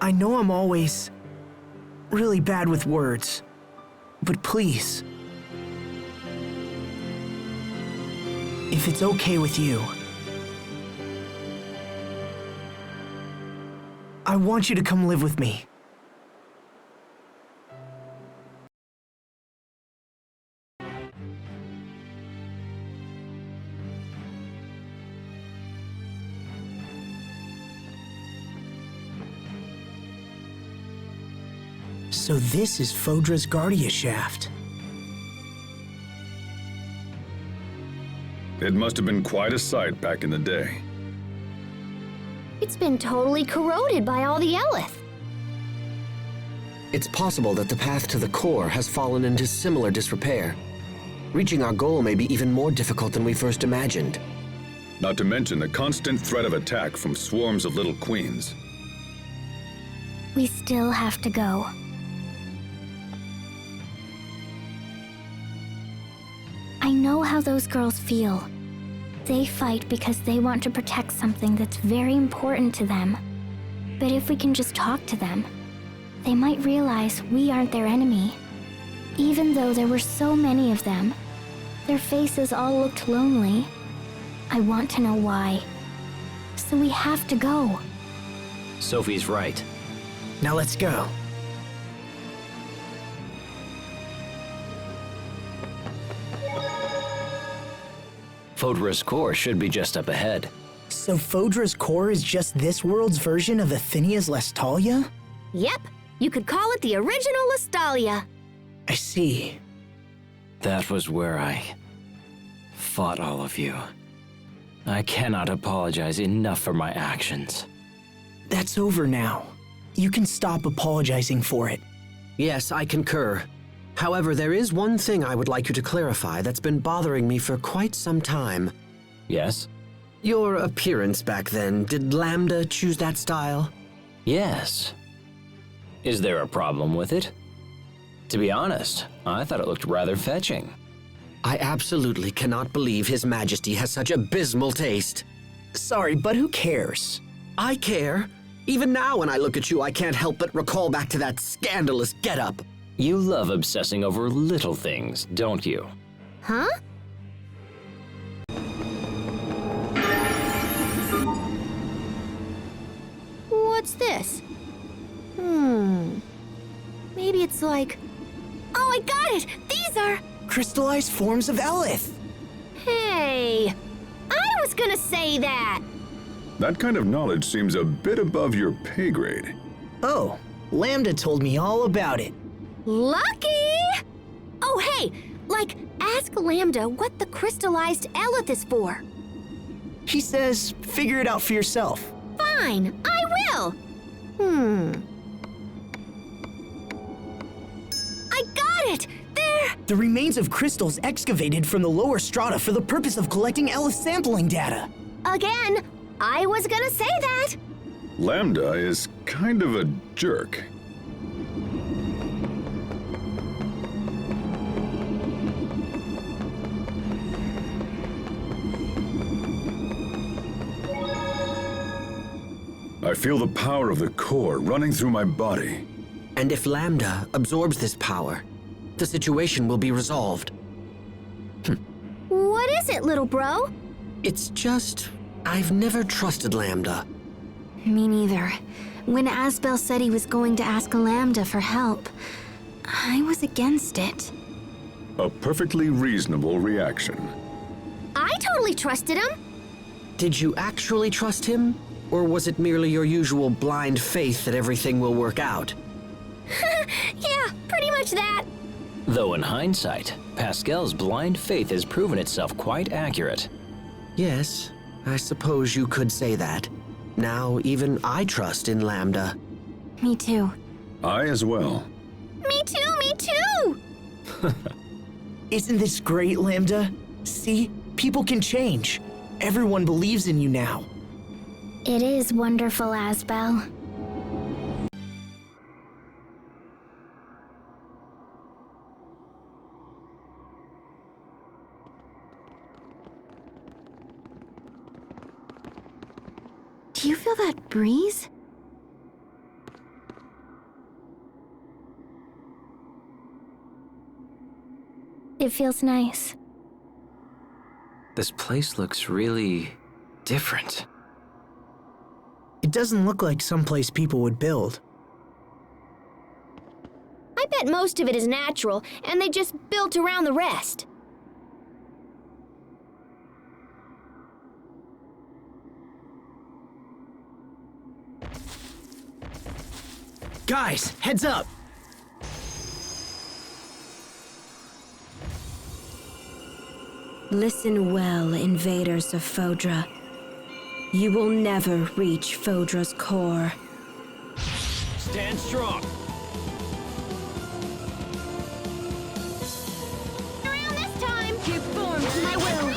I know I'm always really bad with words, but please, if it's okay with you, I want you to come live with me. So this is Fodra's Guardia shaft. It must have been quite a sight back in the day. It's been totally corroded by all the Eleth. It's possible that the path to the core has fallen into similar disrepair. Reaching our goal may be even more difficult than we first imagined. Not to mention the constant threat of attack from swarms of little queens. We still have to go. I know how those girls feel. They fight because they want to protect something that's very important to them. But if we can just talk to them, they might realize we aren't their enemy. Even though there were so many of them, their faces all looked lonely. I want to know why. So we have to go. Sophie's right. Now let's go. Fodra's core should be just up ahead. So Fodra's core is just this world's version of Athenia's Lestalia? Yep, you could call it the original Lestalia. I see. That was where I fought all of you. I cannot apologize enough for my actions. That's over now. You can stop apologizing for it. Yes, I concur. However, there is one thing I would like you to clarify that's been bothering me for quite some time. Yes? Your appearance back then, did Lambda choose that style? Yes. Is there a problem with it? To be honest, I thought it looked rather fetching. I absolutely cannot believe His Majesty has such abysmal taste. Sorry, but who cares? I care. Even now when I look at you, I can't help but recall back to that scandalous getup. You love obsessing over little things, don't you? Huh? What's this? Maybe it's like... Oh, I got it! These are... Crystallized forms of Eleth! Hey! I was gonna say that! That kind of knowledge seems a bit above your pay grade. Oh, Lambda told me all about it. Lucky! Oh, hey! Like, ask Lambda what the crystallized Eleth is for. He says, figure it out for yourself. Fine, I will! I got it! There! The remains of crystals excavated from the lower strata for the purpose of collecting Eleth sampling data. Again, I was gonna say that! Lambda is kind of a jerk. I feel the power of the core running through my body. And if Lambda absorbs this power, the situation will be resolved. What is it, little bro? It's just, I've never trusted Lambda. Me neither. When Asbel said he was going to ask Lambda for help, I was against it. A perfectly reasonable reaction. I totally trusted him. Did you actually trust him? Or was it merely your usual blind faith that everything will work out? Yeah, pretty much that. Though in hindsight, Pascal's blind faith has proven itself quite accurate. Yes, I suppose you could say that. Now even I trust in Lambda. Me too. I as well. Me too, me too! Isn't this great, Lambda? See, people can change. Everyone believes in you now. It is wonderful, Asbel. Do you feel that breeze? It feels nice. This place looks really different. It doesn't look like someplace people would build. I bet most of it is natural, and they just built around the rest. Guys, heads up! Listen well, invaders of Fodra. You will never reach Fodra's core. Stand strong. Around this time, conform to my will.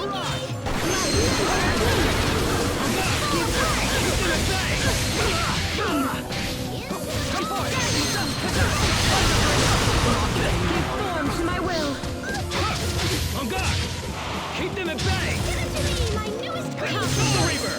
Conform to my will. On guard! Keep them at bay! Give it to me, my newest creation. The Reaver!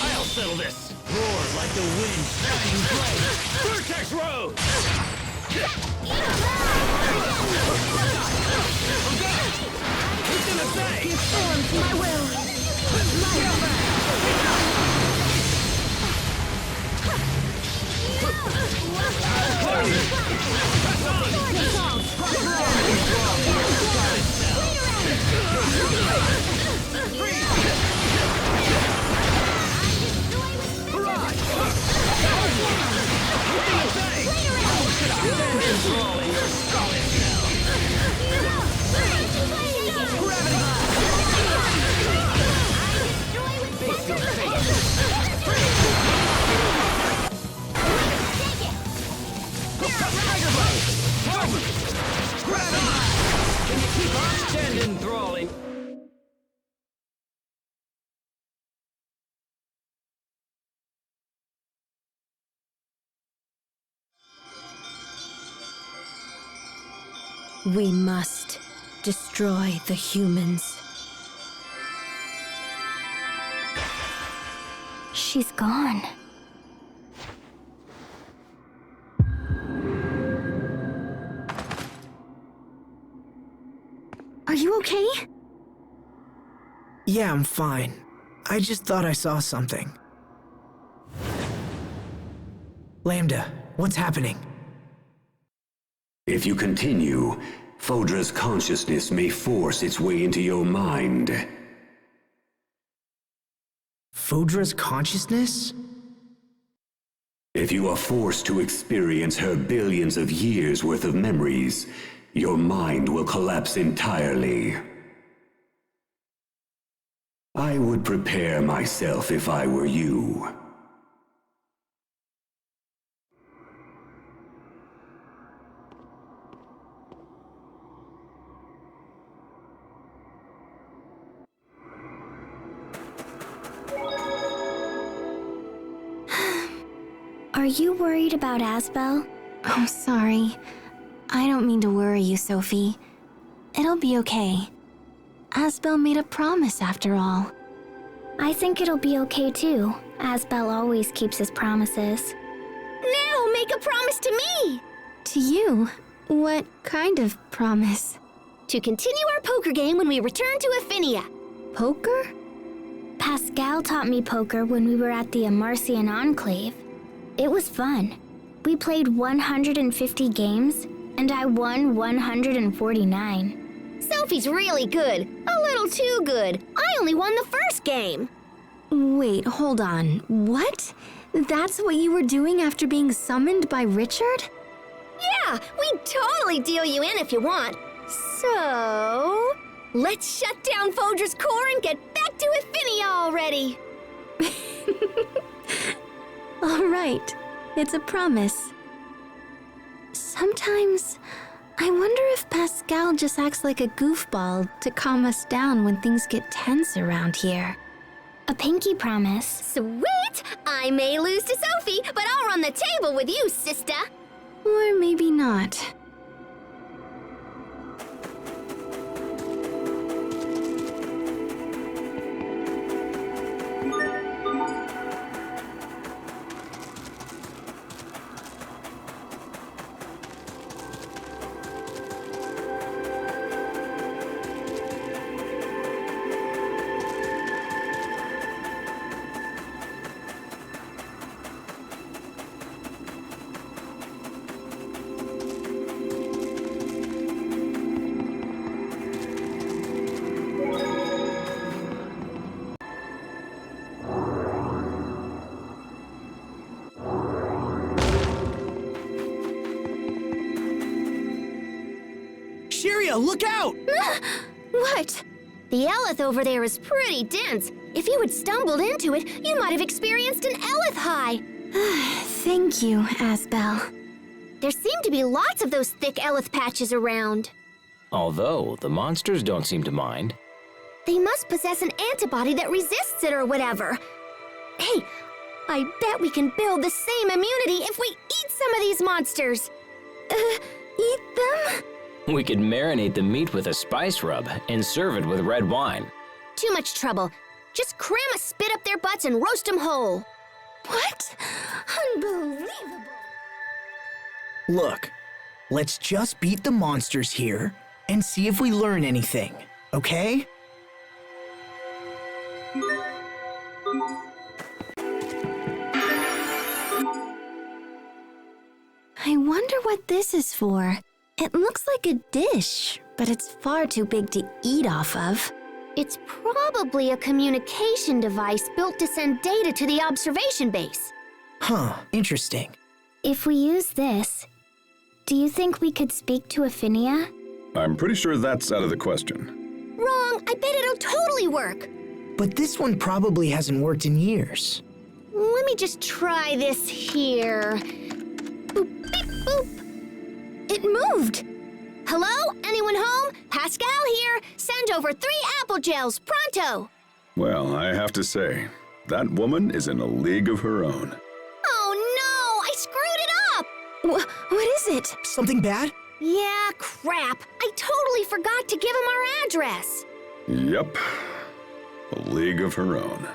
I'll settle this! Roar like the wind striking blade! Vortex Road! Keep them at bay! Conform to my will. Stand enthralling! We must destroy the humans. She's gone. Are you okay? Yeah, I'm fine. I just thought I saw something. Lambda, what's happening? If you continue, Fodra's consciousness may force its way into your mind. Fodra's consciousness? If you are forced to experience her billions of years worth of memories, your mind will collapse entirely. I would prepare myself if I were you. Are you worried about Asbel? Oh, sorry. I don't mean to worry you, Sophie. It'll be okay. Asbel made a promise after all. I think it'll be okay too. Asbel always keeps his promises. Now make a promise to me! To you? What kind of promise? To continue our poker game when we return to Affinia. Poker? Pascal taught me poker when we were at the Amarcian Enclave. It was fun. We played 150 games, and I won 149. Sophie's really good. A little too good. I only won the first game. Wait, hold on. What? That's what you were doing after being summoned by Richard? Yeah, we totally deal you in if you want. So, let's shut down Fodra's core and get back to Affinia already. All right, it's a promise. Sometimes, I wonder if Pascal just acts like a goofball to calm us down when things get tense around here. A pinky promise. Sweet! I may lose to Sophie, but I'll run the table with you, sister. Or maybe not. Phinia, look out! What? The Eleth over there is pretty dense. If you had stumbled into it, you might have experienced an Eleth high. Thank you, Asbel. There seem to be lots of those thick Eleth patches around. Although the monsters don't seem to mind. They must possess an antibody that resists it or whatever. Hey, I bet we can build the same immunity if we eat some of these monsters. Eat them? We could marinate the meat with a spice rub and serve it with red wine. Too much trouble. Just cram a spit up their butts and roast them whole. What? Unbelievable. Look, let's just beat the monsters here and see if we learn anything, okay? I wonder what this is for. It looks like a dish, but it's far too big to eat off of. It's probably a communication device built to send data to the observation base. Huh, interesting. If we use this, do you think we could speak to Phinia? I'm pretty sure that's out of the question. Wrong! I bet it'll totally work. But this one probably hasn't worked in years. Let me just try this here. Boop, beep, boop. It moved! Hello? Anyone home? Pascal here. Send over 3 apple gels, pronto! Well, I have to say, that woman is in a league of her own. Oh no! I screwed it up! What is it? Something bad? Yeah, crap. I totally forgot to give him our address. Yep, a league of her own.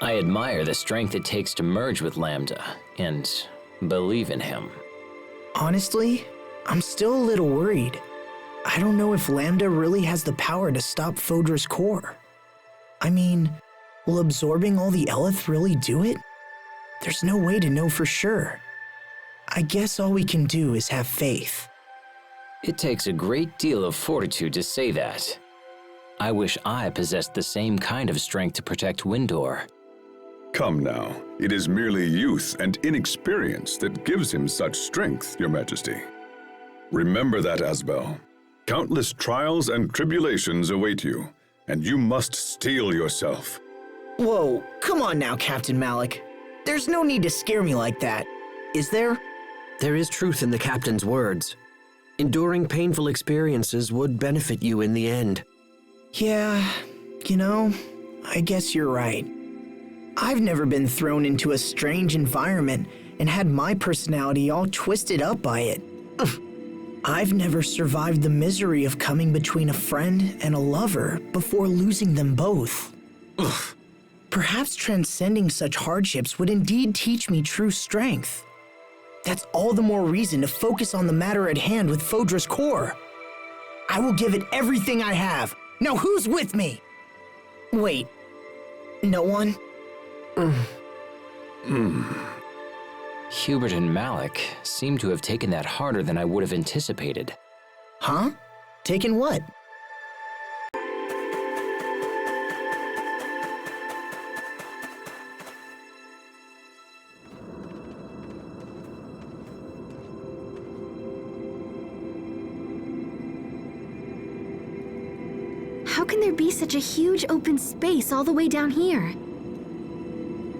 I admire the strength it takes to merge with Lambda and believe in him. Honestly, I'm still a little worried. I don't know if Lambda really has the power to stop Fodra's core. I mean, will absorbing all the Eleth really do it? There's no way to know for sure. I guess all we can do is have faith. It takes a great deal of fortitude to say that. I wish I possessed the same kind of strength to protect Windor. Come now, it is merely youth and inexperience that gives him such strength, Your Majesty. Remember that, Asbel. Countless trials and tribulations await you, and you must steel yourself. Whoa, come on now, Captain Malik. There's no need to scare me like that, is there? There is truth in the captain's words. Enduring painful experiences would benefit you in the end. Yeah, I guess you're right. I've never been thrown into a strange environment and had my personality all twisted up by it. I've never survived the misery of coming between a friend and a lover before losing them both. Perhaps transcending such hardships would indeed teach me true strength. That's all the more reason to focus on the matter at hand with Fodra's core. I will give it everything I have. Now who's with me? Wait, no one? Hubert and Malik seem to have taken that harder than I would have anticipated. Huh? Taken what? How can there be such a huge open space all the way down here?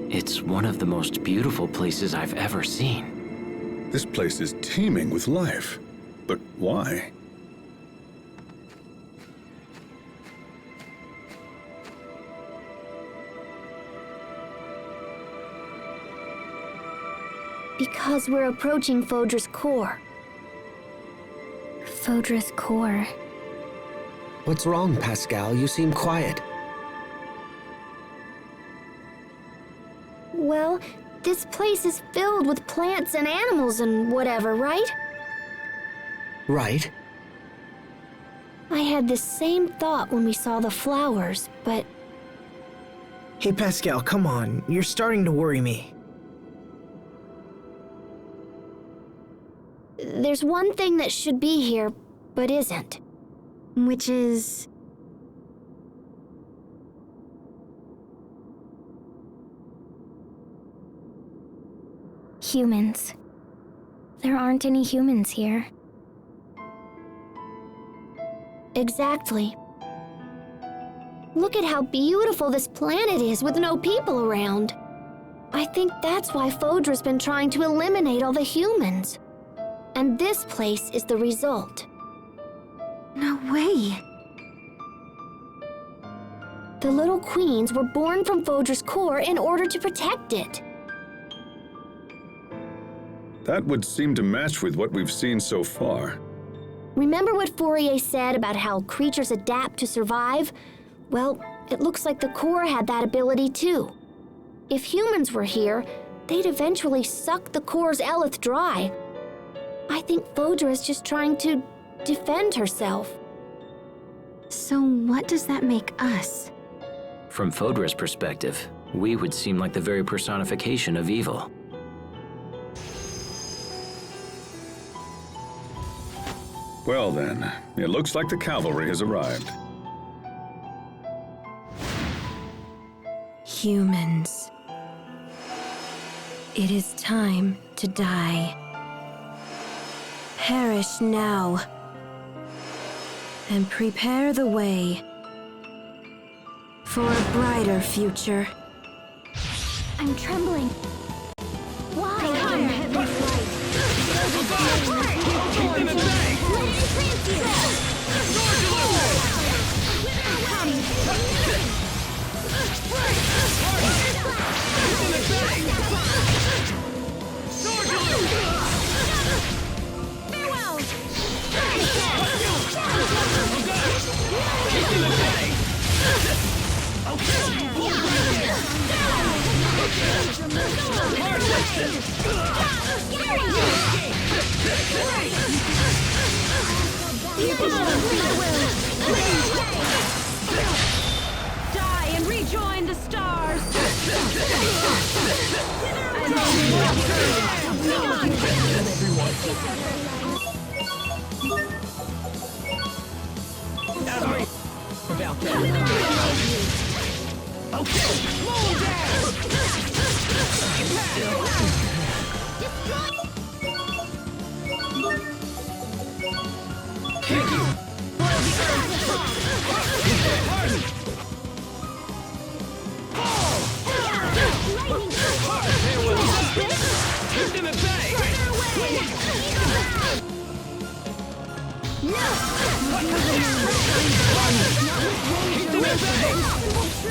It's one of the most beautiful places I've ever seen. This place is teeming with life. But why? Because we're approaching Fodra's core. Fodra's core. What's wrong, Pascal? You seem quiet. Well, this place is filled with plants and animals and whatever, right? Right. I had the same thought when we saw the flowers, but Hey, Pascal, come on. You're starting to worry me. there's one thing that should be here, but isn't. Which is... Humans. There aren't any humans here. Exactly. Look at how beautiful this planet is with no people around. I think that's why Fodra's been trying to eliminate all the humans. And this place is the result. No way. The little queens were born from Fodra's core in order to protect it. That would seem to match with what we've seen so far. Remember what Fourier said about how creatures adapt to survive? Well, it looks like the core had that ability too. If humans were here, they'd eventually suck the core's eleth dry. I think Fodra is just trying to defend herself. So what does that make us? From Fodra's perspective, we would seem like the very personification of evil. Well then, it looks like the cavalry has arrived. Humans. It is time to die. Perish now. And prepare the way for a brighter future. I'm trembling. Why? Die and rejoin the stars! About that. Okay, move Thank you.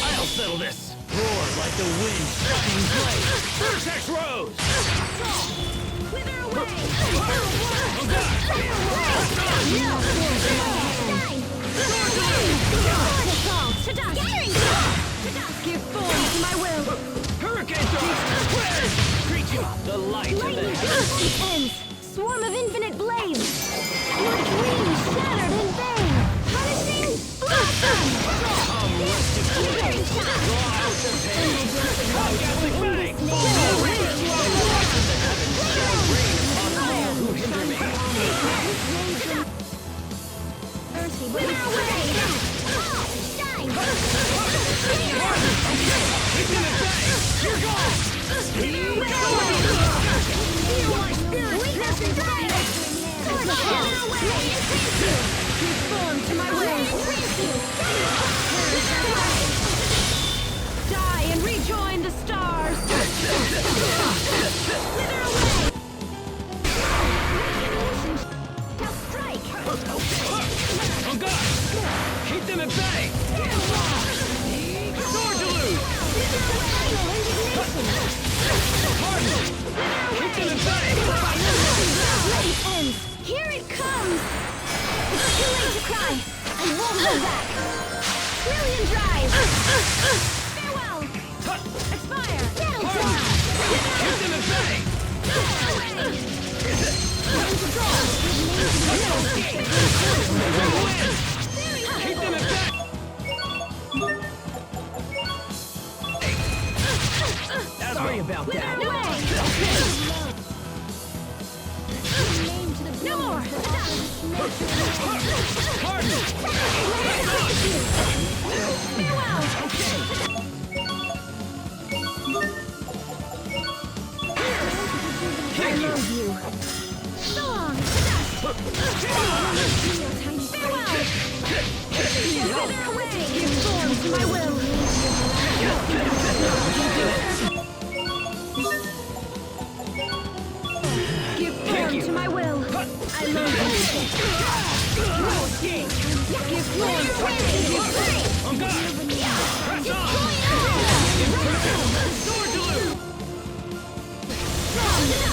I'll settle this. Roar like the wind striking blade. Vertex Rose. Wither away! Give form to my will! Hurricane Star. Preaching the light of the heavens. Ends! Swarm of infinite blades! Your dreams shattered in vain! Punishing blossom! Come rustic draw out the pain. Orgasmic bang. The heavens shall rain upon all who hinder me. Wither away! Shine! Infinite bang. You're gone. Feel my spirit piercing pain! Wither away! Give form to my will. Die and rejoin the stars. Wither away. Now strike. On guard! Keep them at bay! Sword to lose! Keep them at bay! Ends. Here it comes! It's too late to cry! I won't hold back! Trillion drive! Farewell! Expire! Settle down! Keep them at bay! Keep them at bay! Sorry about that. No more! Thank you. So long! Farewell! Wither away! Give form to my will! Give form to my will. I love you. Give form to my will. On guard! Press on! Sword to lose! On guard!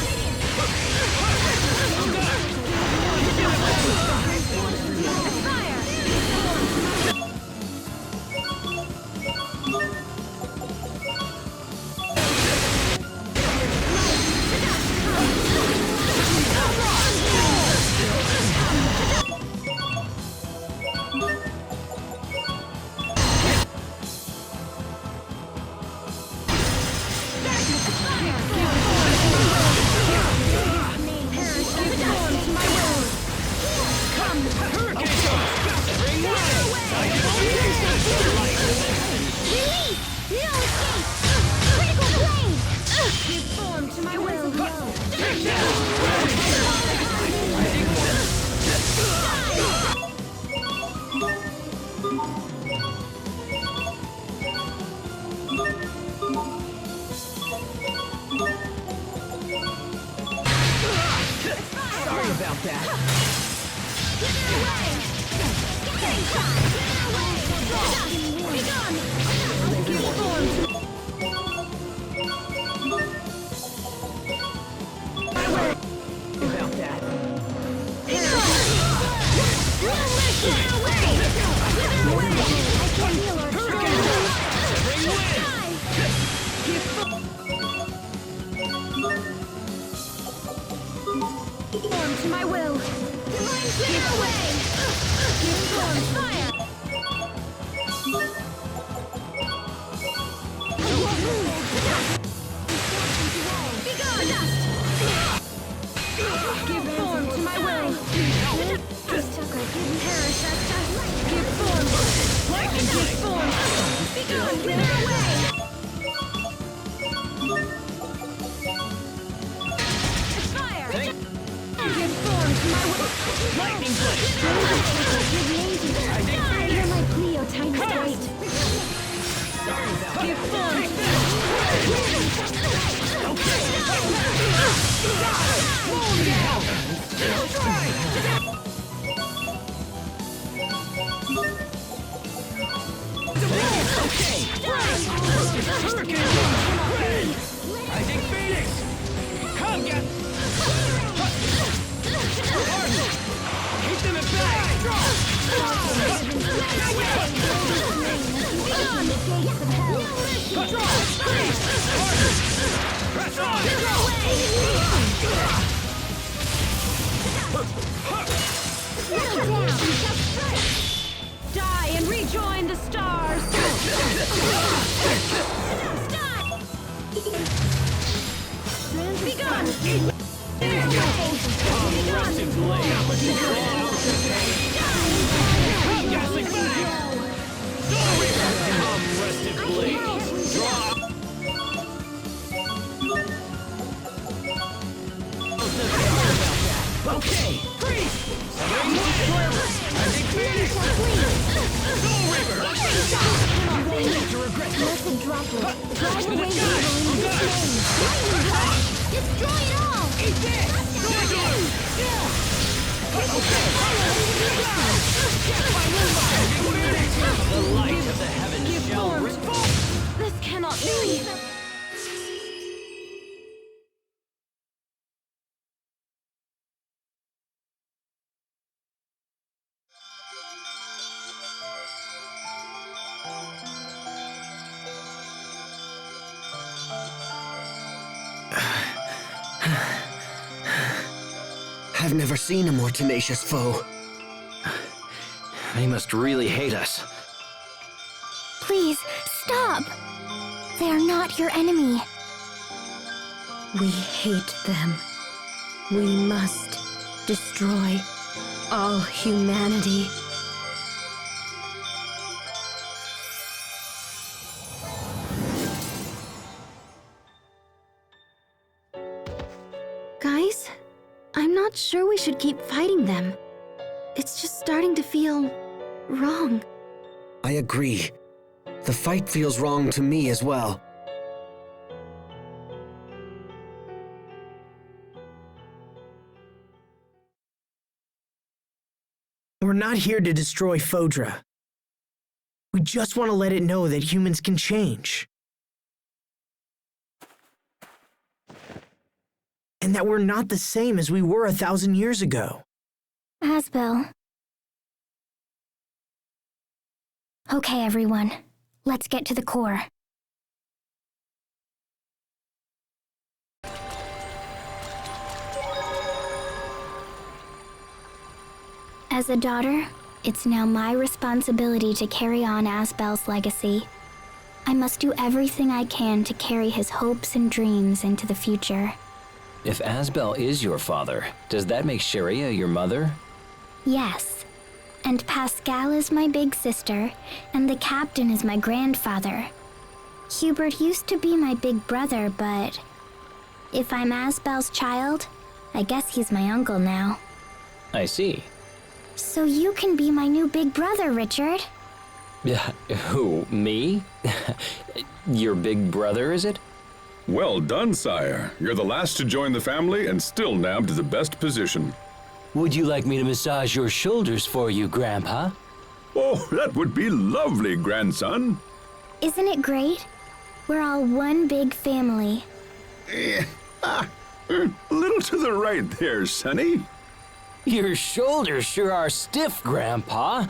Give form to my will. Sorry about that. Give form to About that. form to my will. Give away. Give form fire. Give form to my will. Perish as dust. Give form. Give form. Begone. Wither away. Fire. Give form to my will. Lightning blade. You're my Cleo, tiny sprite. Give form. Okay. Hurricane. I think Phoenix. Come get. Keep them at bay. Press on. Die and rejoin the stars. Begone. Rusted blade. Ghastly fang. Come, rusted blade. Draw. Okay, freeze. Somebody move. Blessed droplet, drive away Guys, evil in guys. this name. Destroy it all! Eat this! The light of the heavens shall respond. This cannot be. I've never seen a more tenacious foe. They must really hate us. Please, stop! They are not your enemy. We hate them. We must destroy all humanity. Guys, I'm not sure we should keep fighting them. It's just starting to feel wrong. I agree. The fight feels wrong to me as well. We're not here to destroy Fodra. We just want to let it know that humans can change. And that we're not the same as we were 1,000 years ago. Asbel. Okay, everyone. Let's get to the core. As a daughter, it's now my responsibility to carry on Asbel's legacy. I must do everything I can to carry his hopes and dreams into the future. If Asbel is your father, does that make Sharia your mother? Yes. And Pascal is my big sister, and the captain is my grandfather. Hubert used to be my big brother, but if I'm Asbel's child, I guess he's my uncle now. I see. So you can be my new big brother, Richard. Who, me? Your big brother, is it? Well done, sire. You're the last to join the family and still nabbed the best position. Would you like me to massage your shoulders for you, Grandpa? Oh, that would be lovely, grandson. Isn't it great? We're all one big family. A little to the right there, Sonny. Your shoulders sure are stiff, Grandpa.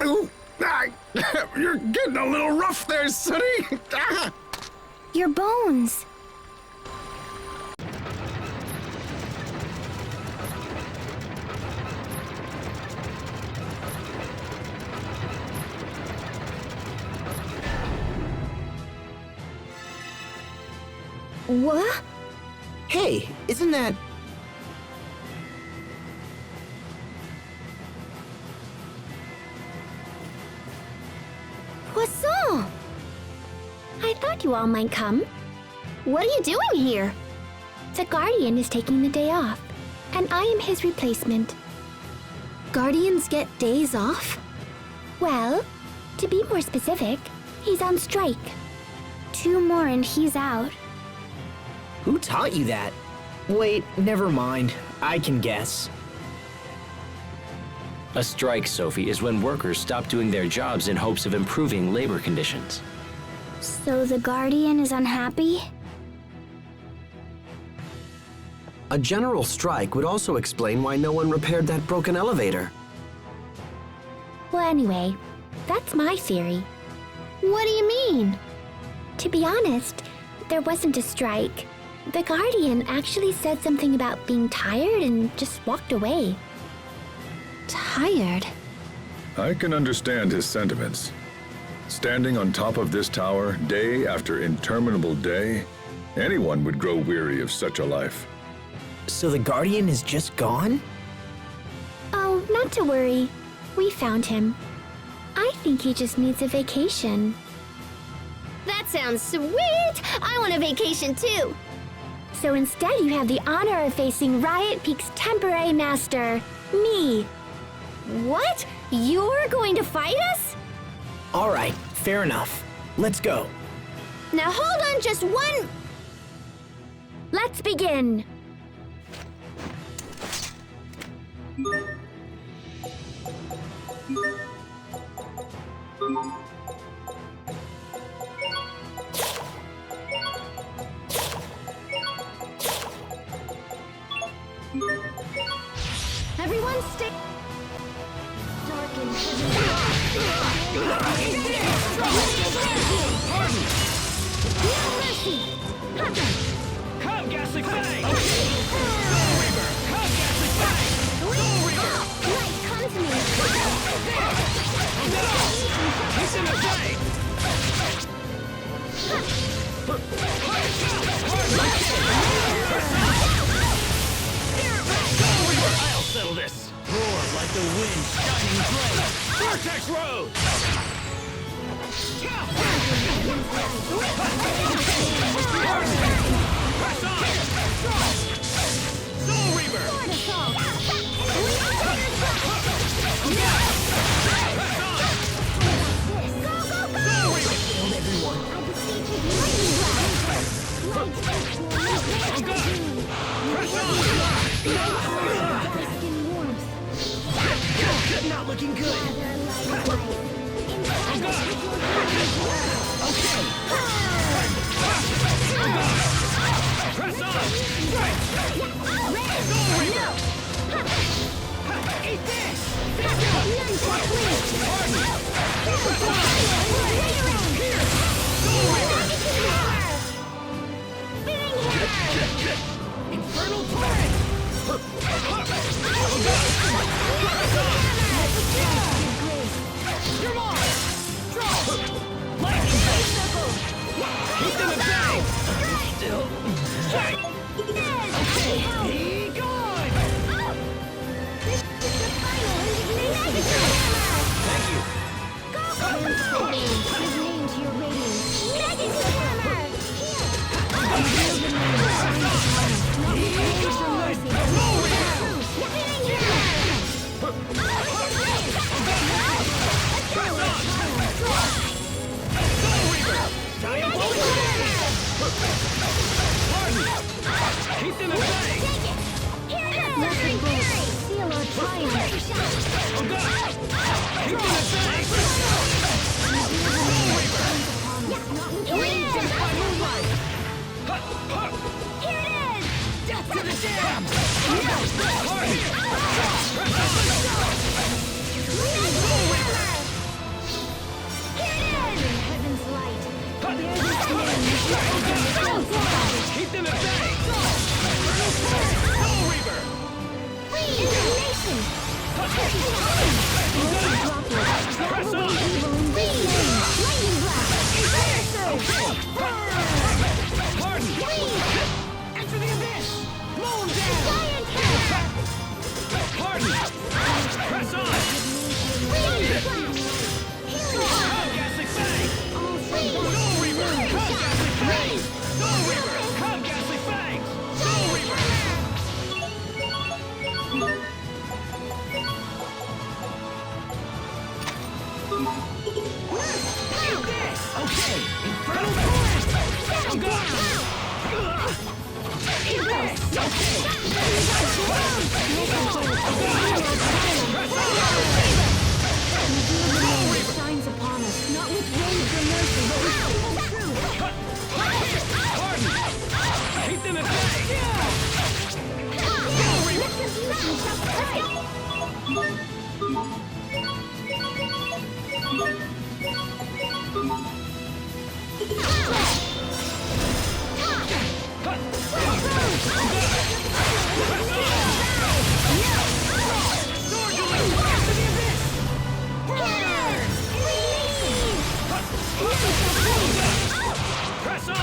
You're getting a little rough there, Sonny. Your bones. What? Hey, isn't that... Poisson! I thought you all might come. What are you doing here? The Guardian is taking the day off, and I am his replacement. Guardians get days off? Well, to be more specific, he's on strike. 2 more and he's out. Who taught you that? Wait, never mind. I can guess. A strike, Sophie, is when workers stop doing their jobs in hopes of improving labor conditions. So the Guardian is unhappy? A general strike would also explain why no one repaired that broken elevator. Well, anyway, that's my theory. What do you mean? To be honest, there wasn't a strike. The Guardian actually said something about being tired and just walked away. Tired? I can understand his sentiments. Standing on top of this tower, day after interminable day, anyone would grow weary of such a life. So the Guardian is just gone? Oh, not to worry. We found him. I think he just needs a vacation. That sounds sweet! I want a vacation too! So instead you have the honor of facing Riot Peak's temporary master, me. What? You're going to fight us? All right, Fair enough. Let's go. Now hold on just one... Let's begin. Everyone stay... Dark and no mercy! Come, Ghastly Fang! Soul Reaper! Come, Ghastly Fang! Soul Reaper! Light, come to me! He's in the fang! Soul Reaper! I'll settle this! Roar like the wind shining blade! Vortex Road! Press on! Soul Reaper! Press on! Soul Reaper! Killed everyone. Oh God! Press on! Not looking good. Oh God! Okay. Press on! Soul Reaper! Eat this! Infernal torrent. Come on! Lightning bolt! Keep them at bay! Still. Okay, be gone! Thank you. Keep them at bay! Seal our triumph. Oh God! Keep them at bay! Here By moonlight! it is! Death to the damned! Hard here! Heaven's light. Keep them at bay! Soul Reaper! Indignation! Press on! Lightning blast! Pardon! Enter the abyss! Mow down! Giant head! Pardon! Press on! Come, Ghastly Fang! Soul Reaper! Come, Ghastly Fang! Soul Reaper! Come, Ghastly Fang! Soul Reaper! Eat this! Okay. Infernal torrent. Oh God! Eat this! Shines upon us, not with rage or mercy, but with simple truth. Pardon! Keep them at bay! Press on!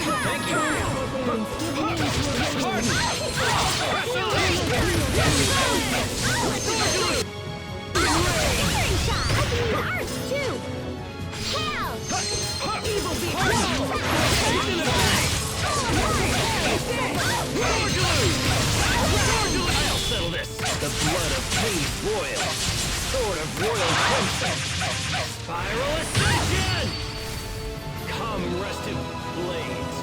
Thank you! Ours too! Hell! Evil beast! I'll settle this! The blood of Cave Royal! Sword of Royal Princess! Spiral Ascension! Come rested blades!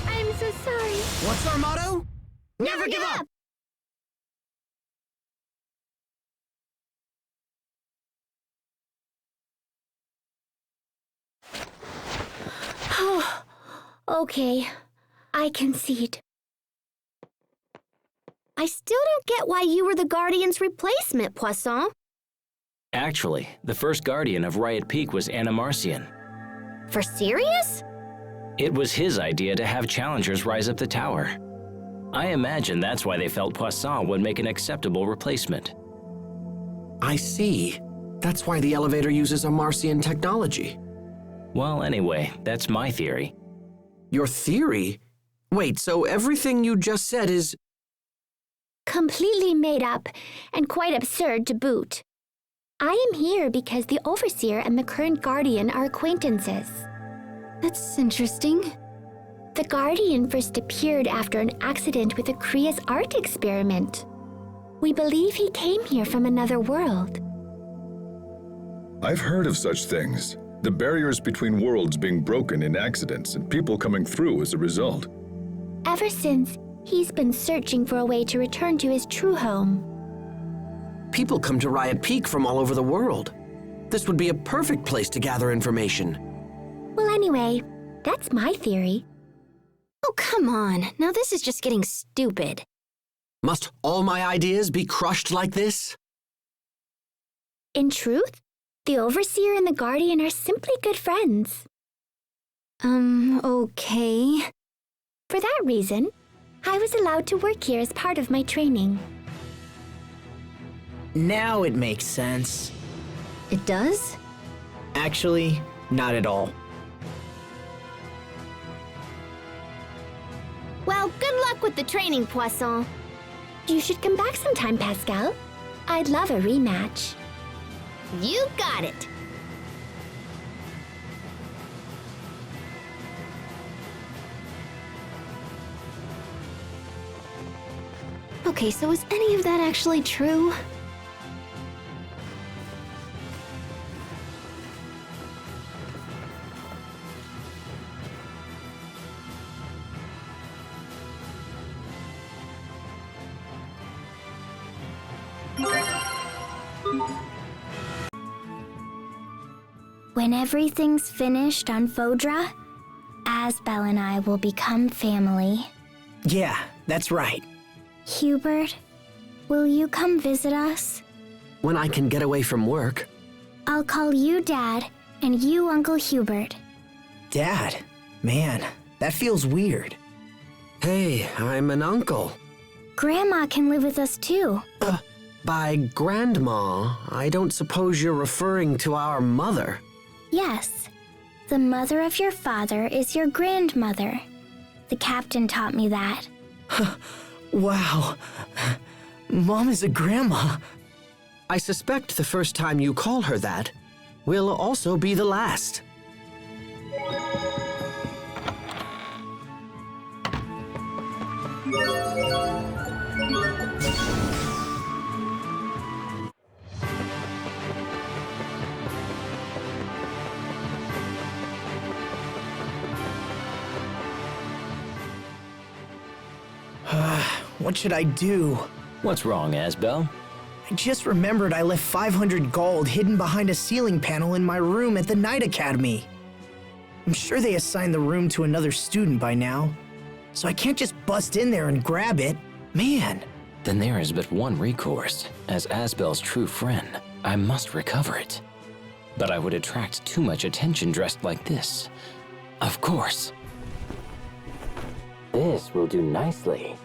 I'm so sorry. What's our motto? Never give up! Okay, I concede. I still don't get why you were the Guardian's replacement, Poisson. Actually, the first guardian of Riot Peak was Anna Marcian. For serious? It was his idea to have challengers rise up the tower. I imagine that's why they felt Poisson would make an acceptable replacement. I see. That's why the elevator uses a Marcian technology. Well, anyway, that's my theory. Your theory? Wait, so everything you just said is... Completely made up and quite absurd to boot. I am here because the Overseer and the current Guardian are acquaintances. That's interesting. The Guardian first appeared after an accident with a Kriya's art experiment. We believe he came here from another world. I've heard of such things. The barriers between worlds being broken in accidents and people coming through as a result. Ever since, he's been searching for a way to return to his true home. People come to Riot Peak from all over the world. This would be a perfect place to gather information. Well, anyway, that's my theory. Oh, come on. Now this is just getting stupid. Must all my ideas be crushed like this? In truth, the Overseer and the Guardian are simply good friends. Okay. For that reason, I was allowed to work here as part of my training. Now it makes sense. It does? Actually, not at all. Well, good luck with the training, Poisson. You should come back sometime, Pascal. I'd love a rematch. You got it! Okay, so is any of that actually true? When everything's finished on Fodra, Asbel and I will become family. Yeah, that's right. Hubert, will you come visit us? When I can get away from work. I'll call you Dad and you Uncle Hubert. Dad? Man, that feels weird. Hey, I'm an uncle. Grandma can live with us too. By grandma, I don't suppose you're referring to our mother. Yes. The mother of your father is your grandmother. The captain taught me that. Wow. Mom is a grandma. I suspect the first time you call her that will also be the last. What should I do? What's wrong, Asbel? I just remembered I left 500 gold hidden behind a ceiling panel in my room at the Night Academy. I'm sure they assigned the room to another student by now, so I can't just bust in there and grab it. Man. Then there is but one recourse. As Asbel's true friend, I must recover it. But I would attract too much attention dressed like this. Of course. This will do nicely.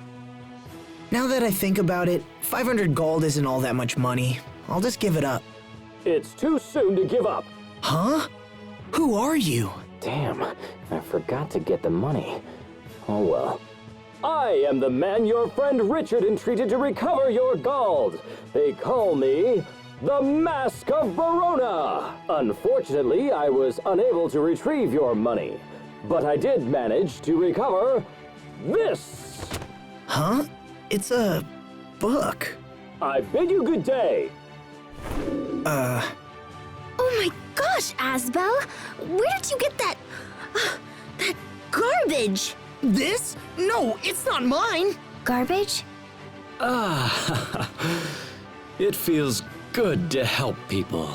Now that I think about it, 500 gold isn't all that much money. I'll just give it up. It's too soon to give up. Huh? Who are you? Damn, I forgot to get the money. Oh well. I am the man your friend Richard entreated to recover your gold. They call me the Mask of Verona. Unfortunately, I was unable to retrieve your money, but I did manage to recover this. Huh? It's a book. I bid you good day. Oh my gosh, Asbel! Where did you get that garbage? This? No, it's not mine. Garbage? Ah, it feels good to help people.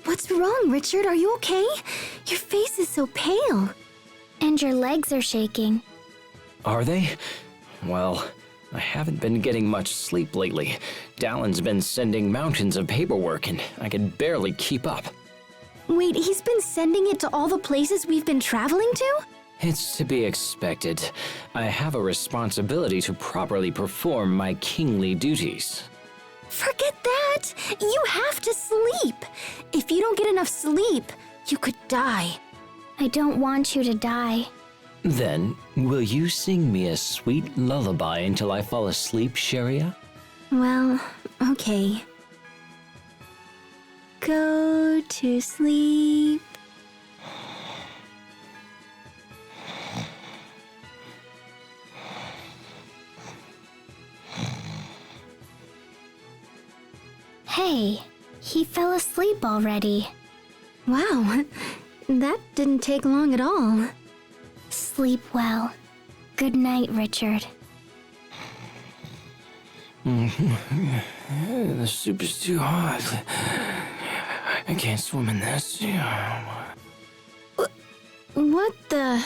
What's wrong, Richard? Are you okay? Your face is so pale. And your legs are shaking. Are they? Well, I haven't been getting much sleep lately. Dallin's been sending mountains of paperwork and I can barely keep up. Wait, he's been sending it to all the places we've been traveling to? It's to be expected. I have a responsibility to properly perform my kingly duties. Forget that! You have to sleep! If you don't get enough sleep, you could die. I don't want you to die. Then, will you sing me a sweet lullaby until I fall asleep, Sharia? Well, okay. Go to sleep. Hey, he fell asleep already. Wow, that didn't take long at all. Sleep well. Good night, Richard. The soup is too hot. I can't swim in this. What the...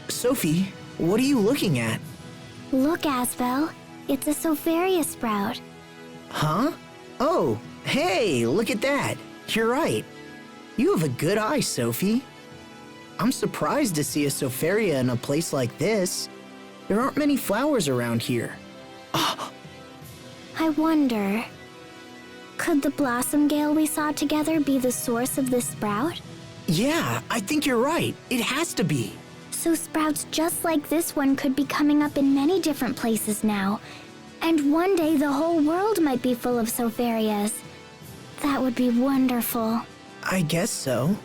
Sophie, what are you looking at? Look, Asbel. It's a Sofaria sprout. Huh? Oh, hey, look at that. You're right. You have a good eye, Sophie. I'm surprised to see a Sofaria in a place like this. There aren't many flowers around here. I wonder, could the blossom gale we saw together be the source of this sprout? Yeah, I think you're right. It has to be. So sprouts just like this one could be coming up in many different places now. And one day the whole world might be full of Sofarias. That would be wonderful. I guess so.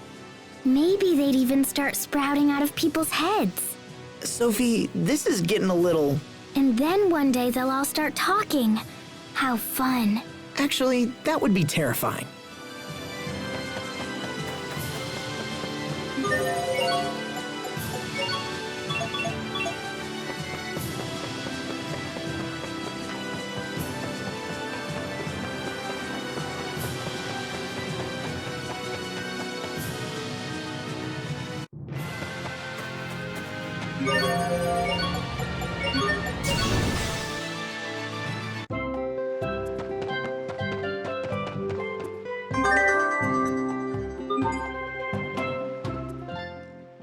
Maybe they'd even start sprouting out of people's heads. Sophie, this is getting a little... And then one day they'll all start talking. How fun. Actually, that would be terrifying.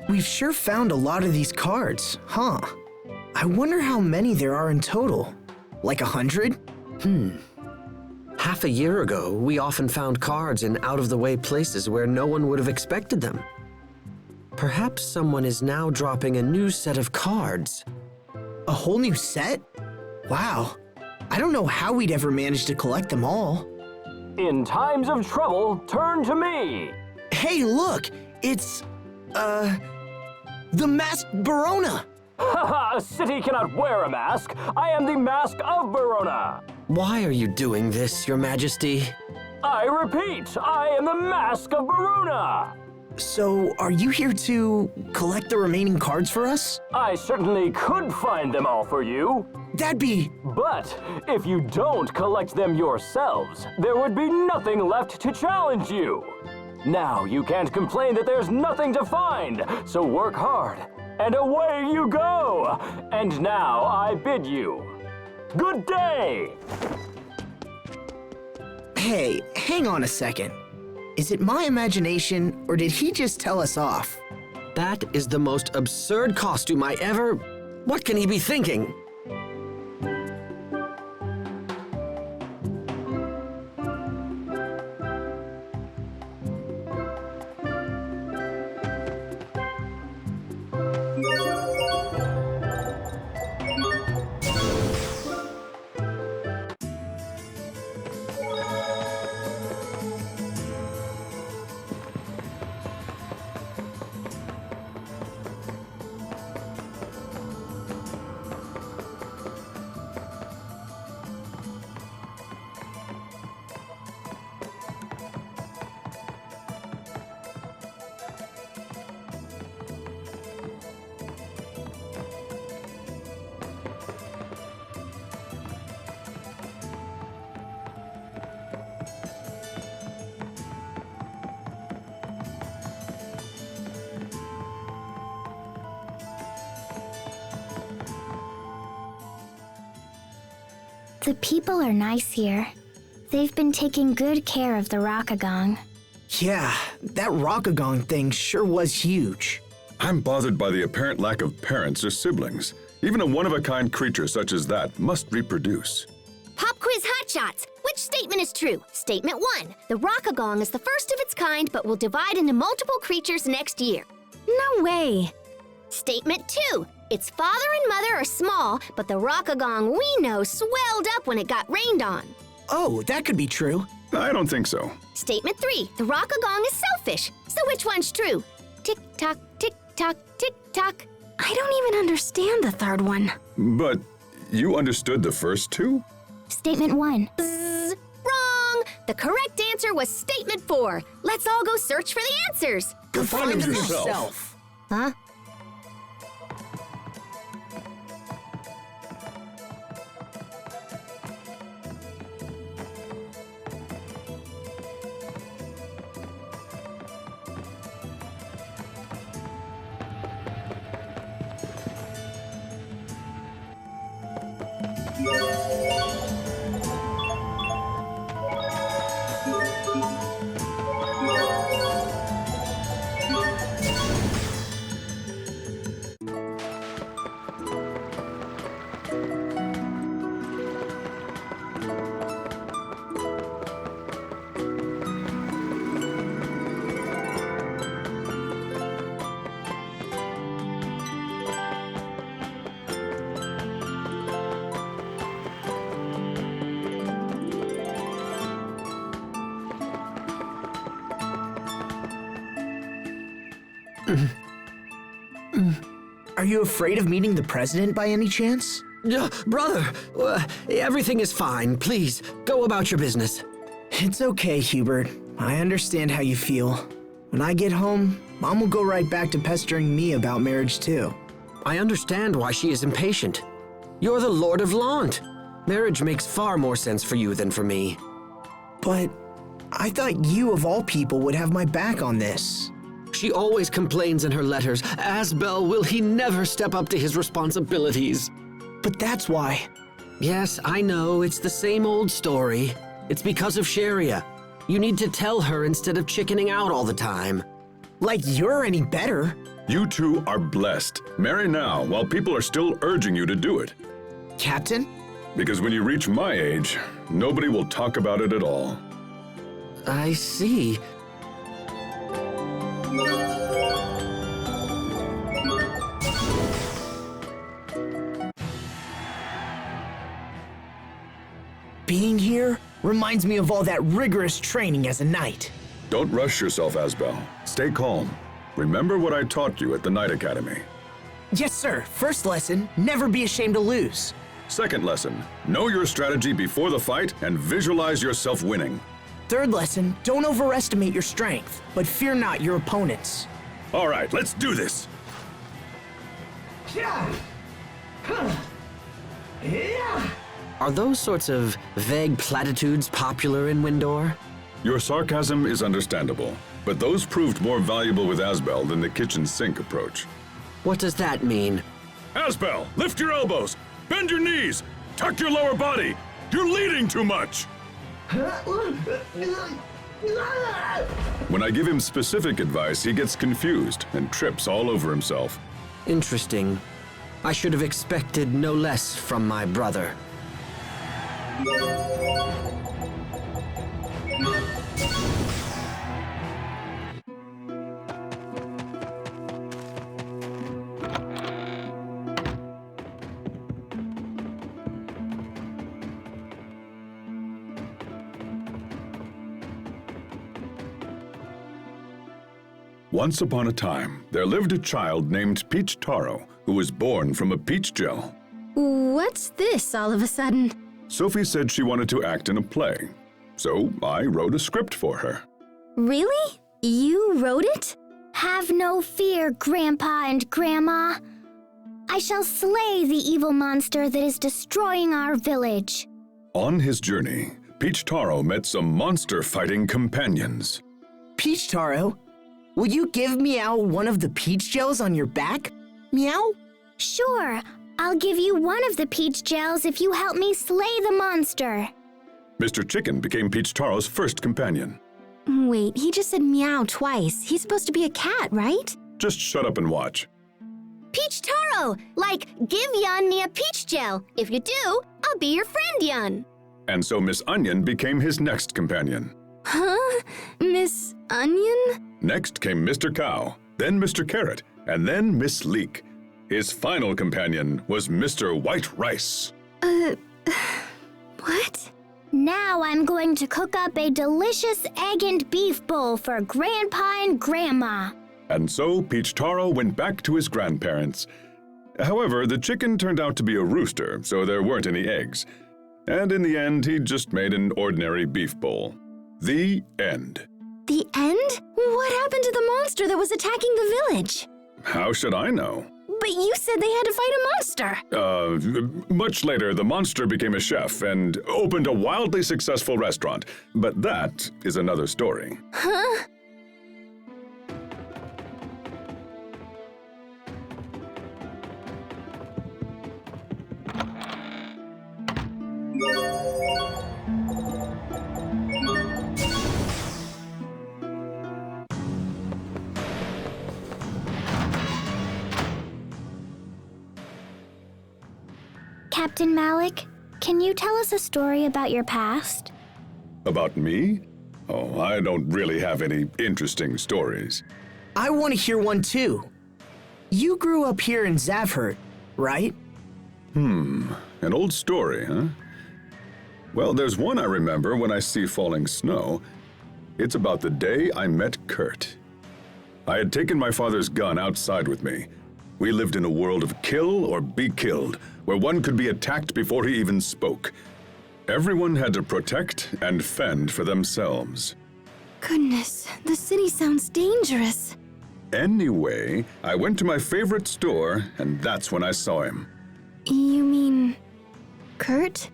We've sure found a lot of these cards, huh? I wonder how many there are in total. Like 100? Half a year ago, we often found cards in out-of-the-way places where no one would have expected them. Perhaps someone is now dropping a new set of cards. A whole new set? Wow. I don't know how we'd ever manage to collect them all. In times of trouble, turn to me. Hey, look! It's, the masked Verona! Haha, a city cannot wear a mask. I am the Mask of Verona. Why are you doing this, Your Majesty? I repeat, I am the Mask of Verona. So, are you here to collect the remaining cards for us? I certainly could find them all for you. That'd be... But if you don't collect them yourselves, there would be nothing left to challenge you. Now you can't complain that there's nothing to find, so work hard, and away you go. And now I bid you good day. Hey, hang on a second. Is it my imagination, or did he just tell us off? That is the most absurd costume I ever... What can he be thinking? The people are nice here. They've been taking good care of the Rockagong. Yeah, that Rockagong thing sure was huge. I'm bothered by the apparent lack of parents or siblings. Even a one-of-a-kind creature such as that must reproduce. Pop quiz hotshots. Which statement is true? Statement 1. The Rockagong is the first of its kind, but will divide into multiple creatures next year. No way. Statement 2. Its father and mother are small, but the Rockagong we know swelled up when it got rained on. Oh, that could be true. I don't think so. Statement 3. The Rockagong is selfish. So which one's true? Tick-tock, tick-tock, tick-tock. I don't even understand the third one. But you understood the first two? Statement 1. Bzzz. Wrong! The correct answer was statement 4. Let's all go search for the answers. Go find them yourself. Huh? Are you afraid of meeting the president by any chance? Brother, everything is fine. Please, go about your business. It's okay, Hubert. I understand how you feel. When I get home, Mom will go right back to pestering me about marriage too. I understand why she is impatient. You're the Lord of Lant. Marriage makes far more sense for you than for me. But I thought you of all people would have my back on this. She always complains in her letters, Asbel, will he never step up to his responsibilities? But that's why. Yes, I know, it's the same old story. It's because of Sharia. You need to tell her instead of chickening out all the time. Like you're any better. You two are blessed. Marry now while people are still urging you to do it. Captain? Because when you reach my age, nobody will talk about it at all. I see. Being here reminds me of all that rigorous training as a knight. Don't rush yourself, Asbel. Stay calm. Remember what I taught you at the Knight Academy. Yes, sir. First lesson, never be ashamed to lose. Second lesson, know your strategy before the fight and visualize yourself winning. Third lesson, don't overestimate your strength, but fear not your opponents. All right, let's do this. Are those sorts of vague platitudes popular in Windor? Your sarcasm is understandable, but those proved more valuable with Asbel than the kitchen sink approach. What does that mean? Asbel, lift your elbows, bend your knees, tuck your lower body. You're leading too much. When I give him specific advice, he gets confused and trips all over himself. Interesting. I should have expected no less from my brother. Once upon a time, there lived a child named Peach Taro, who was born from a peach gel. What's this all of a sudden? Sophie said she wanted to act in a play, so I wrote a script for her. Really? You wrote it? Have no fear, Grandpa and Grandma. I shall slay the evil monster that is destroying our village. On his journey, Peach Taro met some monster-fighting companions. Peach Taro, will you give Meow one of the peach gels on your back? Meow? Sure, I'll give you one of the peach gels if you help me slay the monster. Mr. Chicken became Peach Taro's first companion. Wait, he just said meow twice. He's supposed to be a cat, right? Just shut up and watch. Peach Taro! Like, give Yun me a peach gel. If you do, I'll be your friend, Yun. And so Miss Onion became his next companion. Huh? Miss Onion? Next came Mr. Cow, then Mr. Carrot, and then Miss Leek. His final companion was Mr. White Rice. What? Now I'm going to cook up a delicious egg and beef bowl for Grandpa and Grandma. And so Peach Taro went back to his grandparents. However, the chicken turned out to be a rooster, so there weren't any eggs. And in the end, he just made an ordinary beef bowl. The end. The end? What happened to the monster that was attacking the village? How should I know? But you said they had to fight a monster. Much later, the monster became a chef and opened a wildly successful restaurant. But that is another story. Huh? Captain Malik, can you tell us a story about your past? About me? Oh, I don't really have any interesting stories. I want to hear one too. You grew up here in Zavhert, right? An old story, huh? Well, there's one I remember when I see falling snow. It's about the day I met Kurt. I had taken my father's gun outside with me. We lived in a world of kill or be killed, where one could be attacked before he even spoke. Everyone had to protect and fend for themselves. Goodness, the city sounds dangerous. Anyway, I went to my favorite store, and that's when I saw him. You mean Kurt?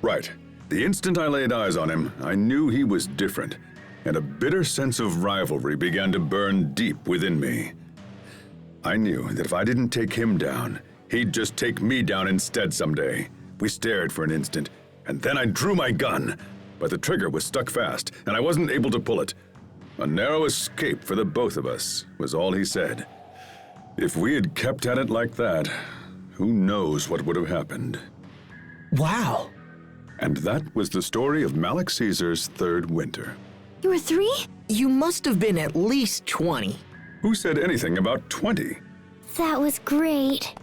Right. The instant I laid eyes on him, I knew he was different, and a bitter sense of rivalry began to burn deep within me. I knew that if I didn't take him down, he'd just take me down instead someday. We stared for an instant, and then I drew my gun, but the trigger was stuck fast, and I wasn't able to pull it. A narrow escape for the both of us, was all he said. If we had kept at it like that, who knows what would have happened. Wow. And that was the story of Malik Caesar's third winter. You were 3? You must have been at least 20. Who said anything about 20? That was great.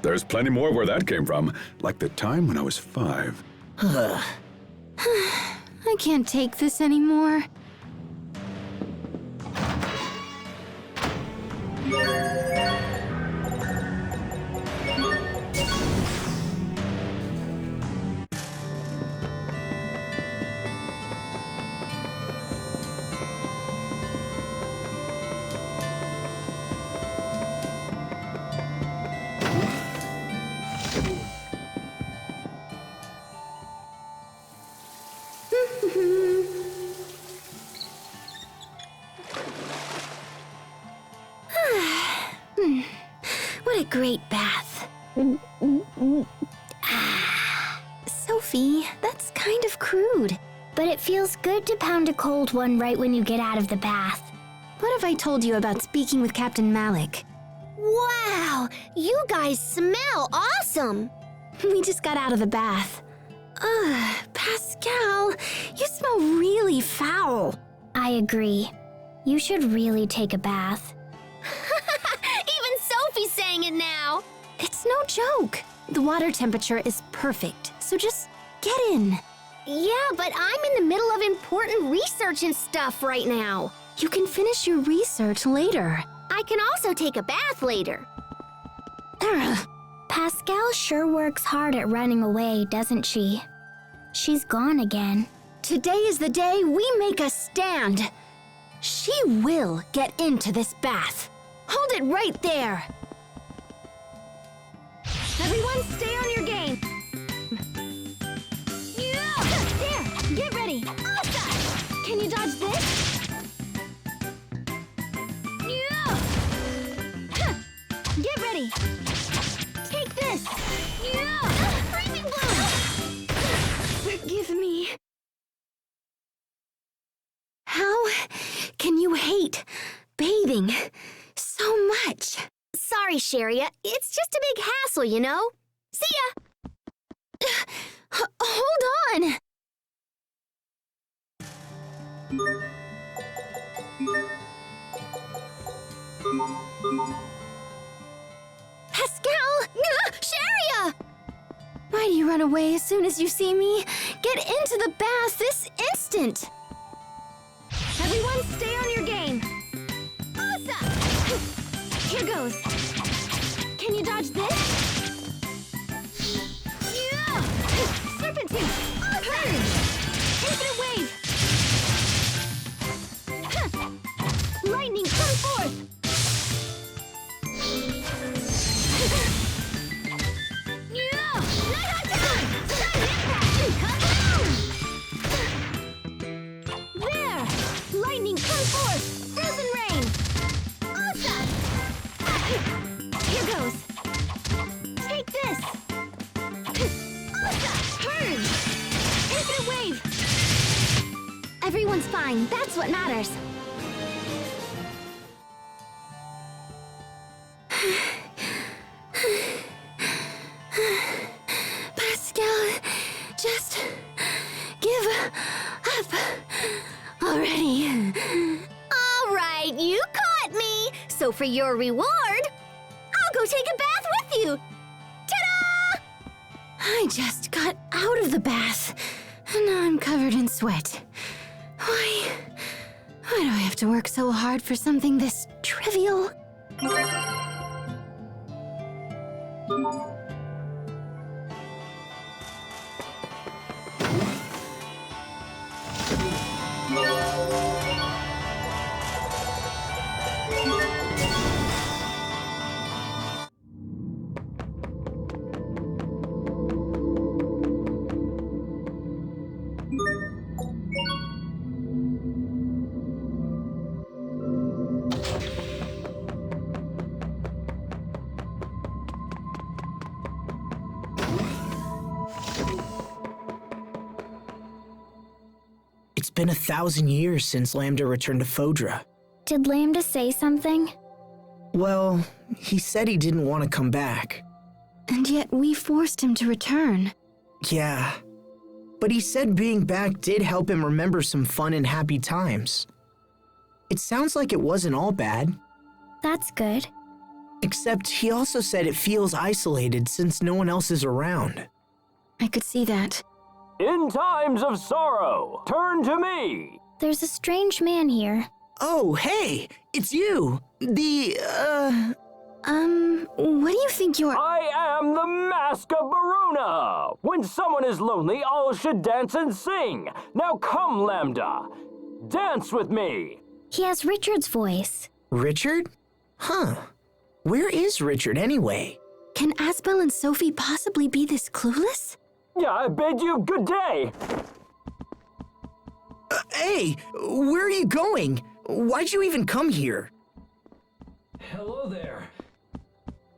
There's plenty more where that came from, like the time when I was 5. I can't take this anymore. great bath. Sophie, that's kind of crude. But it feels good to pound a cold one right when you get out of the bath. What have I told you about speaking with Captain Malik? Wow, you guys smell awesome. We just got out of the bath. Ugh, Pascal, you smell really foul. I agree. You should really take a bath. Even Sophie's saying it now. It's no joke. The water temperature is perfect, so just get in. Yeah, but I'm in the middle of important research and stuff right now. You can finish your research later. I can also take a bath later. Pascal sure works hard at running away, doesn't she? She's gone again. Today is the day we make a stand. She will get into this bath. Hold it right there. Everyone stay on your game. There, get ready. Awesome. Can you dodge this? Get ready. Take this. Flaming bloom. Forgive me. How can you hate bathing so much? Sorry, Sharia. It's just a big hassle, you know? See ya! Hold on! Pascal! Sharia! Why do you run away as soon as you see me? Get into the bath this instant! Everyone stay on your game. Awesome. Here goes. Can you dodge this? Serpentine. Purge. Infinite wave. Lightning, come forth. Night on time. Sudden impact. There. Lightning, come forth. Frozen rain. Awesome. Here goes. Take this. Awesome. Purge. Infinite wave. Everyone's fine, that's what matters. Pascal, just give up already. All right, you caught me. So for your reward, I'll go take a bath with you. Ta-da! I just got out of the bath, and now I'm covered in sweat. Why do I have to work so hard for something this trivial? It's been 1,000 years since Lambda returned to Fodra. Did Lambda say something? Well, he said he didn't want to come back. And yet we forced him to return. Yeah. But he said being back did help him remember some fun and happy times. It sounds like it wasn't all bad. That's good. Except he also said it feels isolated since no one else is around. I could see that. In times of sorrow, turn to me. There's a strange man here. Oh, hey! It's you! What do you think you're— I am the Mask of Baruna. When someone is lonely, all should dance and sing. Now come, Lambda. Dance with me. He has Richard's voice. Richard? Huh. Where is Richard anyway? Can Asbel and Sophie possibly be this clueless? Yeah, I bid you good day. Hey, where are you going? Why'd you even come here? Hello there.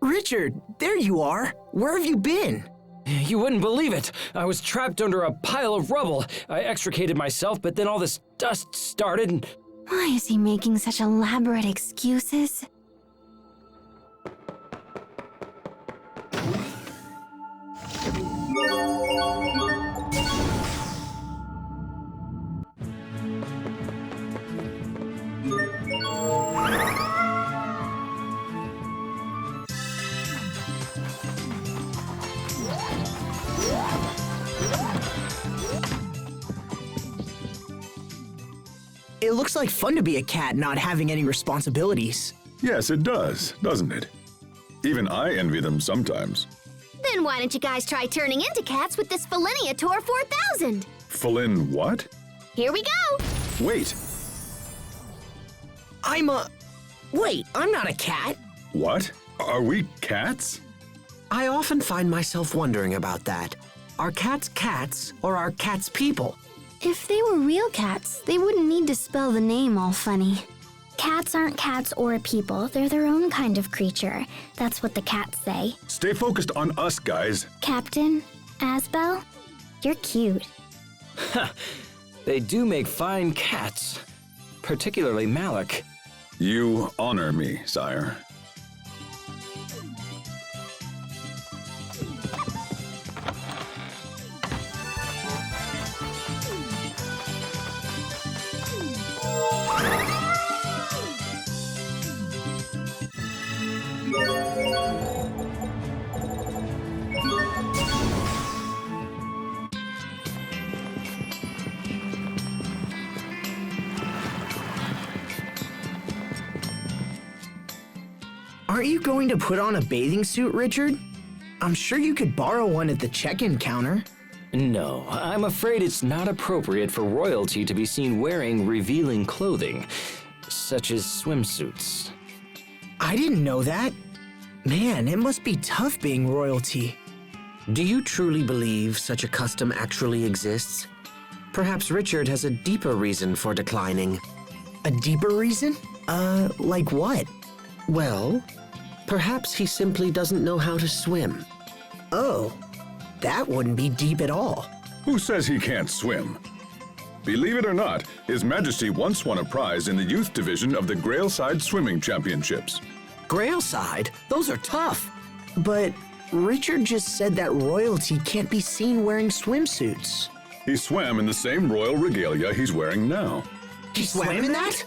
Richard, there you are. Where have you been? You wouldn't believe it. I was trapped under a pile of rubble. I extricated myself, but then all this dust started and... Why is he making such elaborate excuses? It looks like fun to be a cat not having any responsibilities. Yes, it does, doesn't it? Even I envy them sometimes. Then why don't you guys try turning into cats with this Feliniator 4000? Felin what? Here we go! Wait, Wait, I'm not a cat. what? Are we cats? I often find myself wondering about that. Are cats cats or are cats people? If they were real cats, they wouldn't need to spell the name all funny. Cats aren't cats or people. They're their own kind of creature. That's what the cats say. Stay focused on us, guys. Captain, Asbel, you're cute. They do make fine cats. Particularly Malik. You honor me, sire. Aren't you going to put on a bathing suit, Richard? I'm sure you could borrow one at the check-in counter. No, I'm afraid it's not appropriate for royalty to be seen wearing revealing clothing, such as swimsuits. I didn't know that. Man, it must be tough being royalty. Do you truly believe such a custom actually exists? Perhaps Richard has a deeper reason for declining. A deeper reason? Like what? Well, perhaps he simply doesn't know how to swim. Oh, that wouldn't be deep at all. Who says he can't swim? Believe it or not, His Majesty once won a prize in the youth division of the Grailside Swimming Championships. Grailside? Those are tough. But Richard just said that royalty can't be seen wearing swimsuits. He swam in the same royal regalia he's wearing now. He swam in that?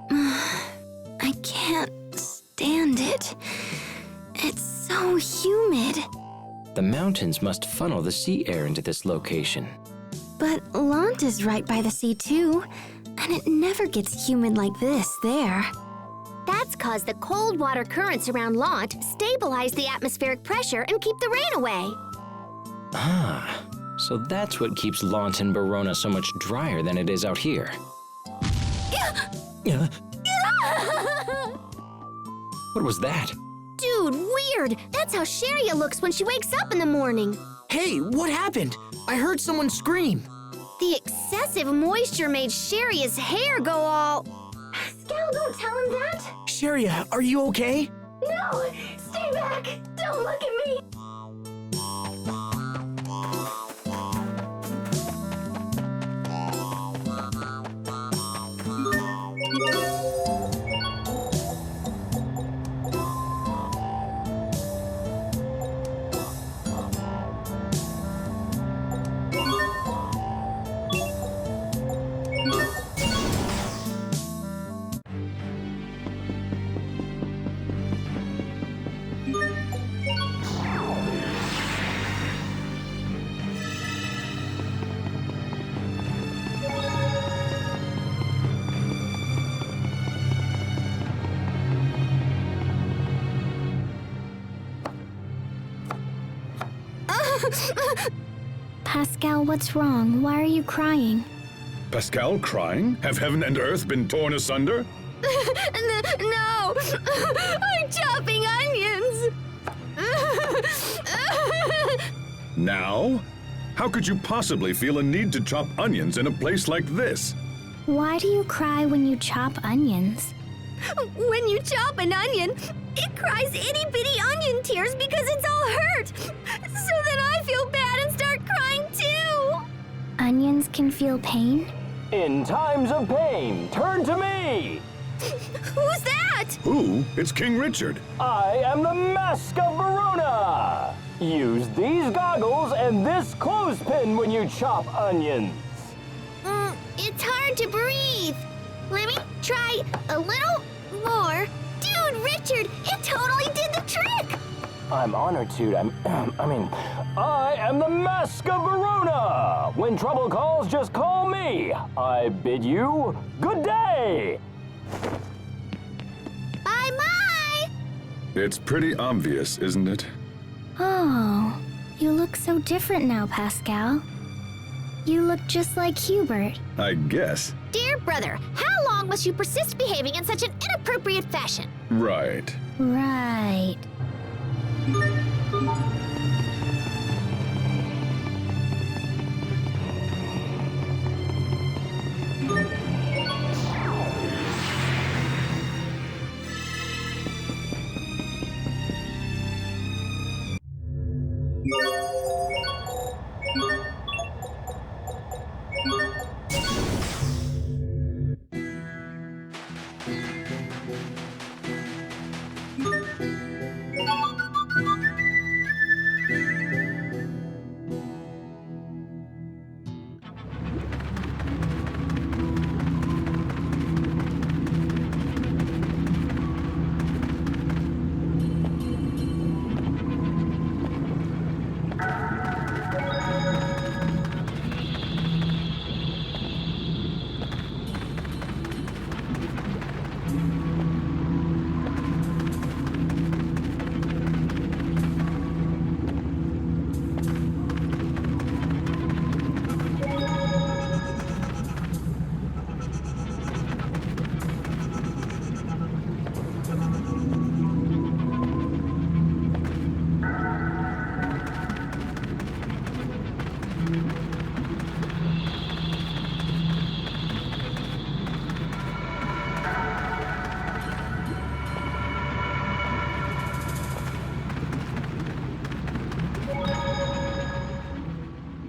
I can't stand it. It's so humid. The mountains must funnel the sea air into this location. But Lant is right by the sea too, and it never gets humid like this there. That's cause the cold water currents around Lant stabilize the atmospheric pressure and keep the rain away. Ah, so that's what keeps Lant and Barona so much drier than it is out here. What was that? Dude, weird! That's how Sharia looks when she wakes up in the morning. Hey, what happened? I heard someone scream. The excessive moisture made Sharia's hair go all... Pascal, don't tell him that! Sharia, are you okay? No! Stay back! Don't look at me! Pascal, what's wrong? Why are you crying? Pascal crying? Have heaven and earth been torn asunder? No! I'm chopping onions! Now? How could you possibly feel a need to chop onions in a place like this? Why do you cry when you chop onions? When you chop an onion, it cries itty-bitty onion tears because it's all hurt. So then I feel bad and start crying too. Onions can feel pain? In times of pain, turn to me! Who's that? Who? It's King Richard. I am the Mask of Verona! Use these goggles and this clothespin when you chop onions. It's hard to breathe. Let me try a little more. Dude, Richard, it totally did the trick! I'm honored to. I am the Mask of Verona! When trouble calls, just call me. I bid you good day! Bye-bye! It's pretty obvious, isn't it? Oh, you look so different now, Pascal. You look just like Hubert. I guess. Dear brother, how long must you persist behaving in such an inappropriate fashion? Right. Right.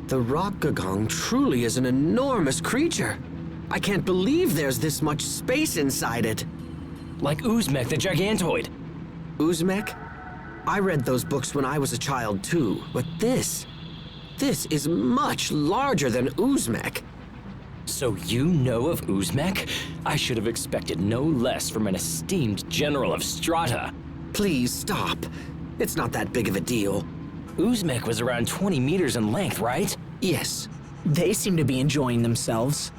The rock gagong truly is an enormous creature. I can't believe there's this much space inside it. Like Uzmek the Gigantoid. Uzmek? I read those books when I was a child too, but this is much larger than Uzmek. So you know of Uzmek? I should have expected no less from an esteemed general of Strata. Please stop. It's not that big of a deal. Uzmek was around 20 meters in length, right? Yes. They seem to be enjoying themselves.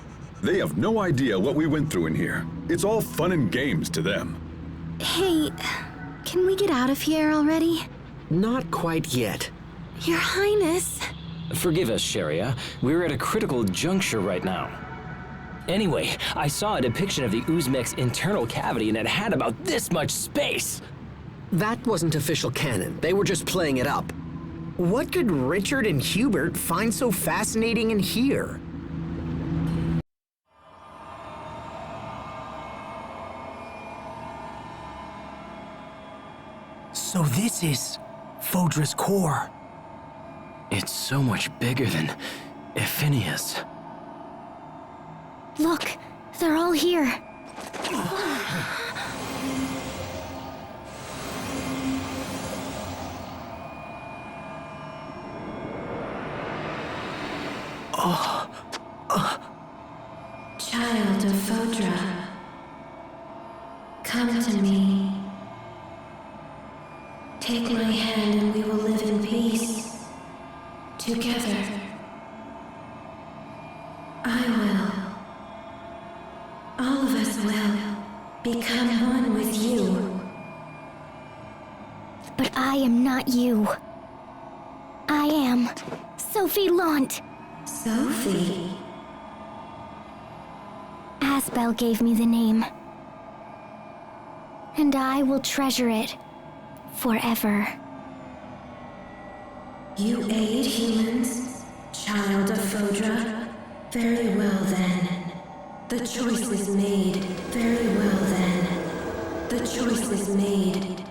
They have no idea what we went through in here. It's all fun and games to them. Hey, can we get out of here already? Not quite yet. Your Highness. Forgive us, Sharia. We're at a critical juncture right now. Anyway, I saw a depiction of the Uzmek's internal cavity and it had about this much space. That wasn't official canon. They were just playing it up. What could Richard and Hubert find so fascinating in here? So this is Fodra's core. It's so much bigger than Ephinia's. Look, they're all here. Child of Fodra, come to me. Take my hand and we will live in peace. Together. I will. All of us will become one with you. But I am not you. I am Sophie Lant. Sophie. Asbel gave me the name. And I will treasure it forever. You aid humans, child of Fodra? Very well then. The choice is made. Very well then. The choice is made.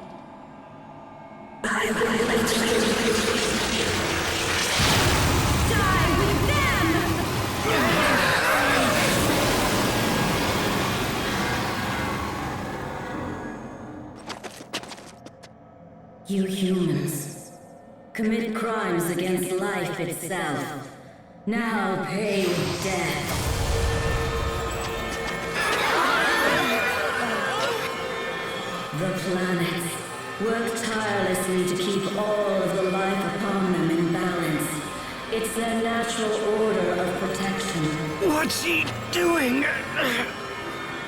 I will let you die with them! You humans commit crimes against life itself. Now pay with death. The planets work tirelessly to keep all of the life upon them in balance. It's their natural order of protection. What's she doing?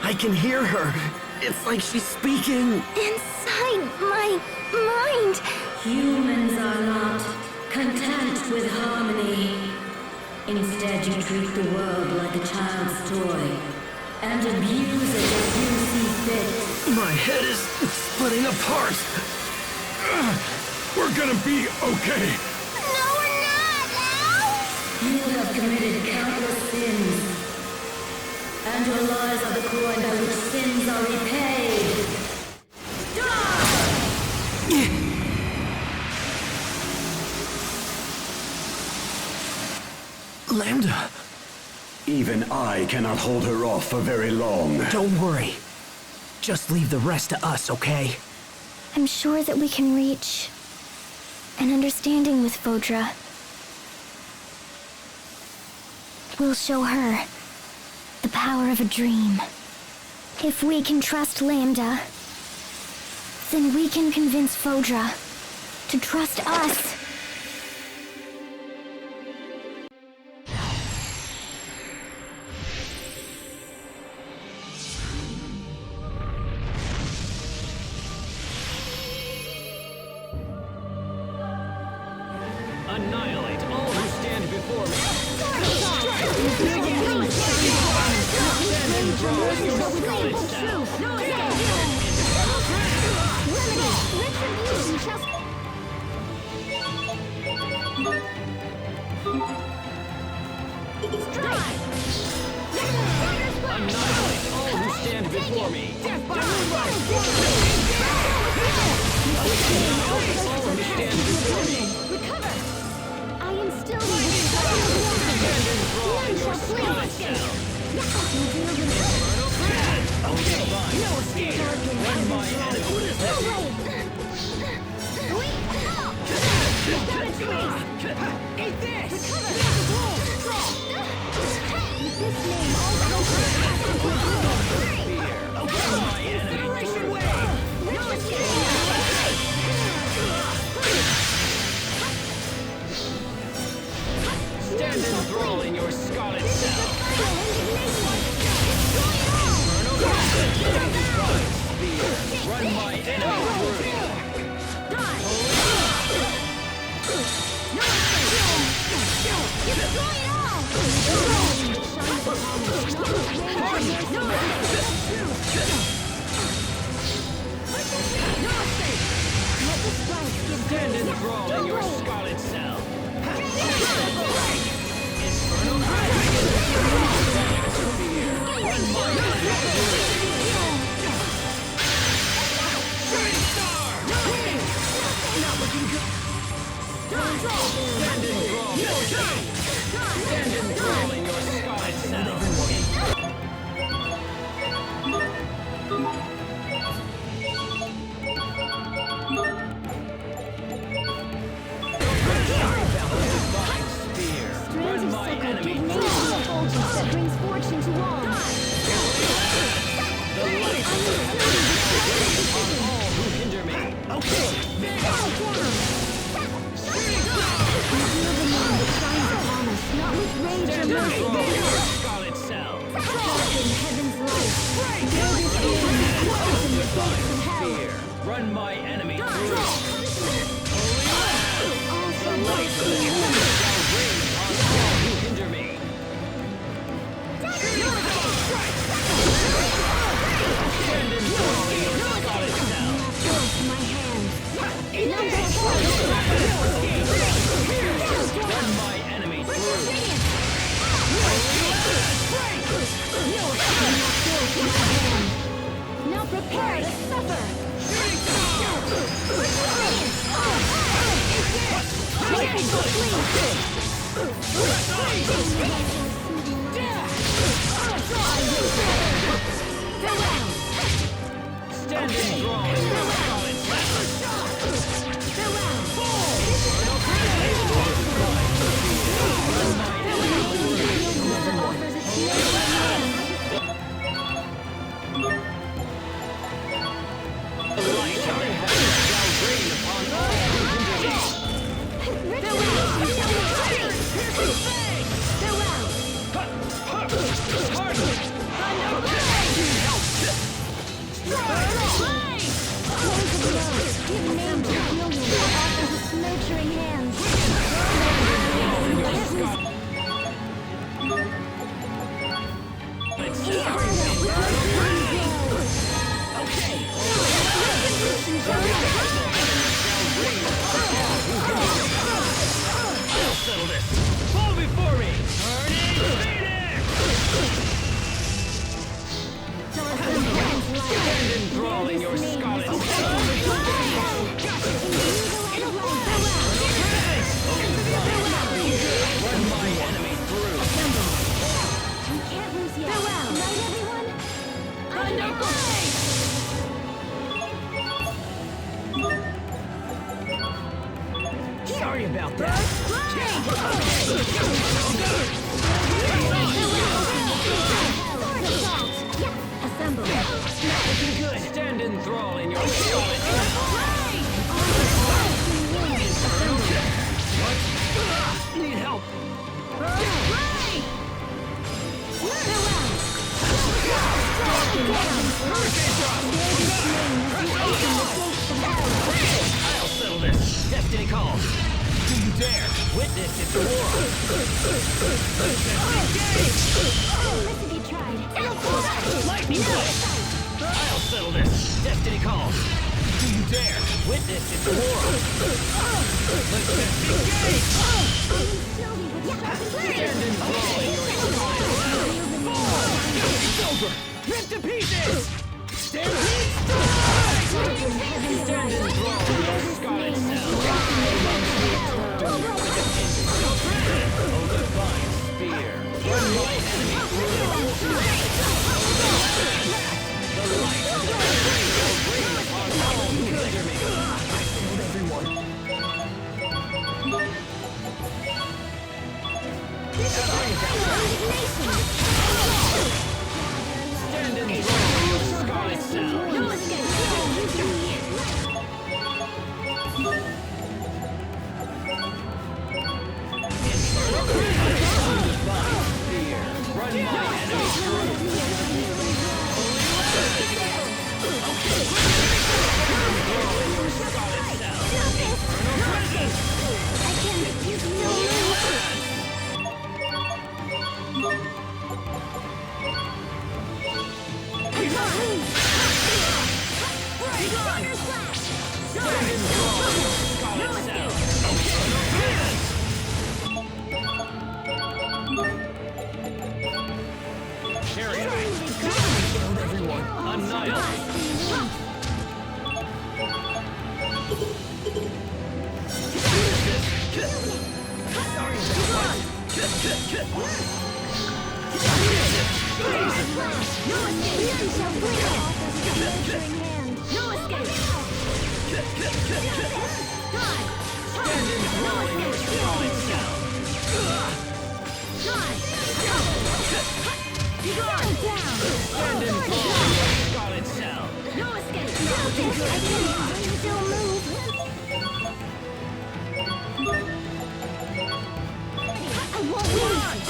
I can hear her. It's like she's speaking. Inside my mind. Humans are not content with harmony. Instead, you treat the world like a child's toy and abuse it as you see fit. My head is splitting apart. We're gonna be okay. No, we're not, Al! You have committed countless sins, and your lives are the coin by which sins are repaid. Lambda. Even I cannot hold her off for very long. Don't worry. Just leave the rest to us, okay? I'm sure that we can reach an understanding with Fodra. We'll show her the power of a dream. If we can trust Lambda, then we can convince Fodra to trust us. Annihilate all who stand before me. Stand and draw your scarlet cell. Retribution shall... Annihilate all who stand before me. Death by Annihilate all who stand before me. Recover! I am still Stand and draw your scarlet cell. No escape. Run my enemy. Eat this! This name also Run my enemy. No escape! Stand enthralled in your scarlet cell. Run my enemy through. Stand enthralled in your scarlet cell. Infernal Run my enemy Shooting star! Not looking good. Stand enthralled in your scarlet cell. Run my enemy through. That brings fortune to all. The light on all who hinder me. Okay. Not with rage or Stand mercy. enthralled in your scarlet cell. In heaven's light. Fear. Run my enemy through. The light of the universe shall reign on all who hinder me. Stand enthralled in your scarlet Stand and draw in your scarlet settle this. Fall before me. Turning Phoenix. Stand enthralling your scarlet run my enemy through. You can't lose yet. Right, everyone? Sorry about that. Assemble. Looking good. Stand enthralling your scarlet. What? Need help. I'll settle this. Destiny calls. Do you dare witness its war? Listen, you tried. Lightning blast. I'll settle this. Destiny calls. Do you dare witness its war? Let's engage. Stand enthralling your scarlet. It's over. Rip to pieces. Stampede strike. Stand enthralling your scarlet cell. Oh, divine spear. Run my enemy through. The light of the tree will rain upon all who hinder me. I failed everyone. Stand enthralling your scarlet cell. Run my enemy through. Carry on. Killed everyone. Annihilate.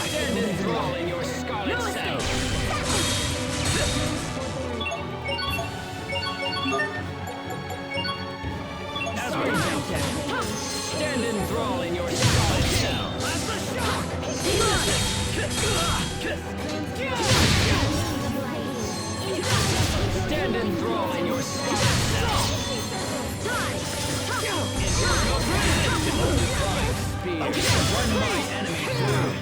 Stand enthralling your scarlet cell. Stand enthralling your scarlet cell. Stand enthralling your scarlet cell. Spear. Run my enemy through.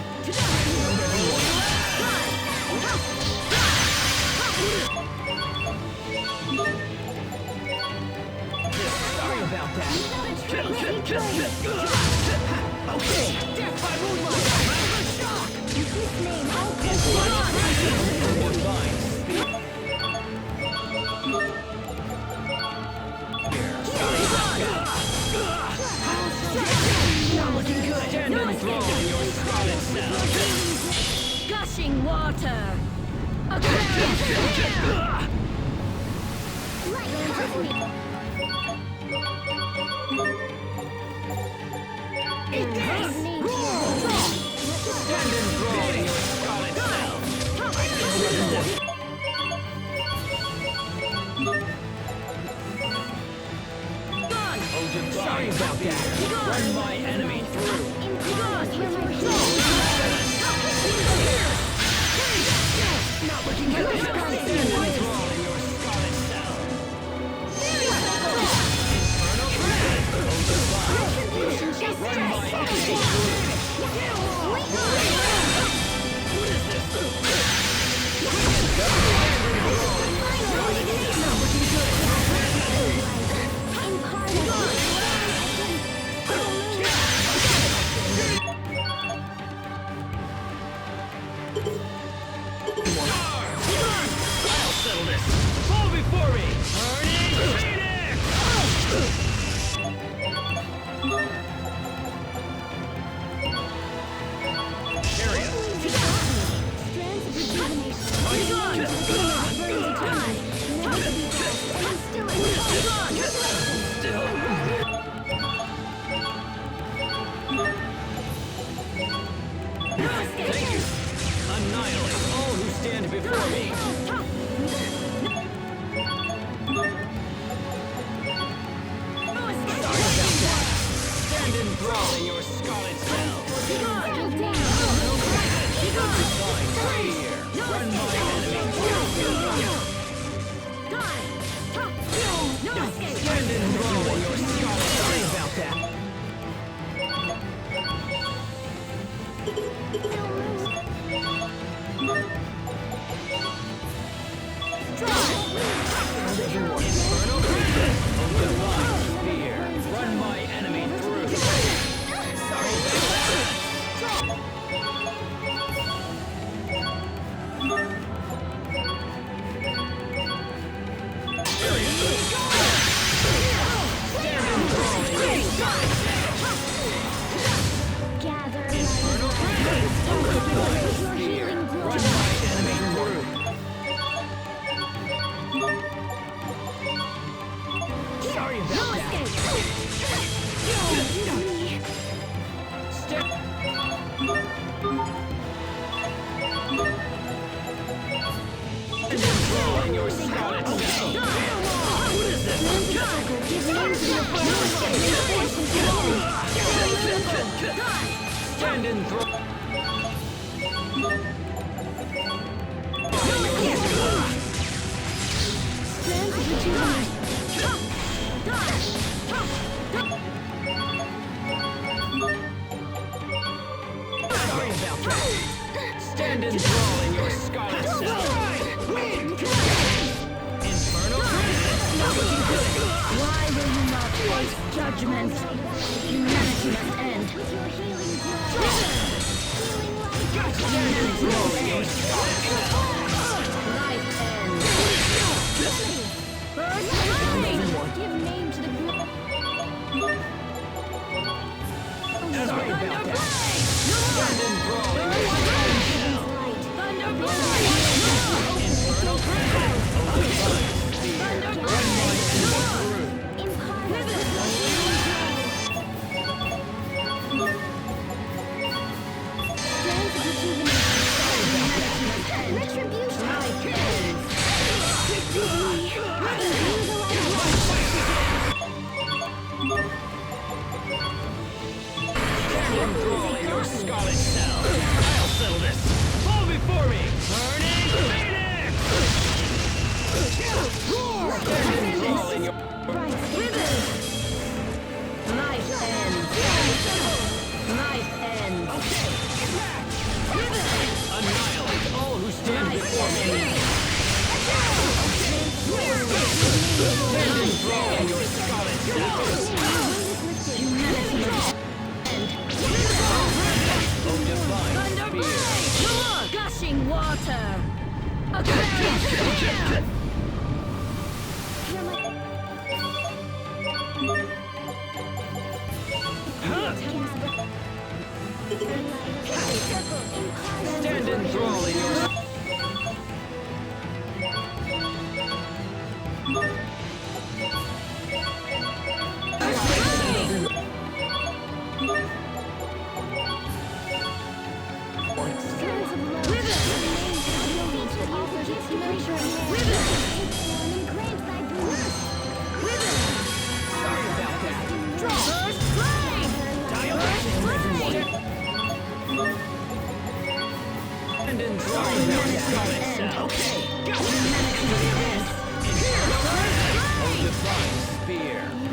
Sorry about that. Death by moonlight! Shock! Not looking good! Stand enthralled in your scarlet cell! Gushing water! Aquarius here! Eat this! Stand enthralled in your scarlet cell! Sorry about that! Run my enemy through! Not looking good! Stand enthralled in your scarlet cell! Run my enemy through! I'll settle this! Fall before me! Burning Phoenix! Thank you! Annihilate all who stand before me! Stand enthralled in your scarlet cell! Fine, here! Run my enemy through! Stand enthralled in your scarlet cell! Sorry about that! Run my enemy through! Sorry about that! Run my enemy through! Sorry about that! Enthralling your scarlet cell! What is this? Stand enthralled! Sorry about that! Stand enthralled in your scarlet cell! Infernal Princess! Not looking good! Why will you not face judgment? Humanity must end. Humanity must end. Life ends. Burn life! Give name to the glory. Sorry about that! Stand enthralled in your scarlet cell! Infernal Princess! Run my enemy through! Enthrall in your scarlet cell! I'll settle this! Fall before me! Burning Phoenix! Enthrall in your... Life ends. Life ends. Annihilate all who stand before me! Stand enthralled in your scarlet cell! Humanity must end. Stand enthralled in your...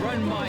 Run my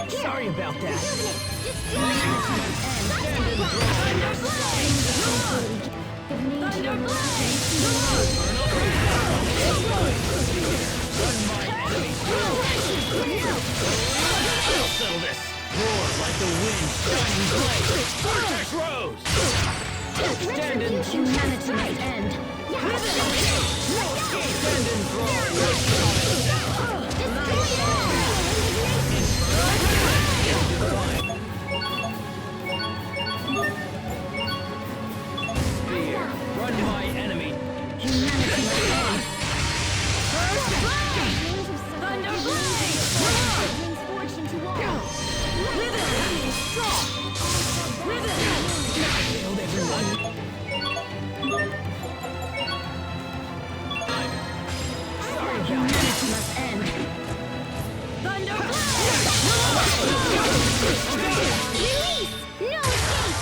Sorry about that. Settle this. Roar like the wind, shining blade. Vortex rose. Stand in humanity must end. Stand in Spear, run my enemy. Humanity must end. Thunder blade. Brings fortune to all. Wither. Wither. Killed everyone. Sorry, humanity must end. Thunder blade. Release! No escape!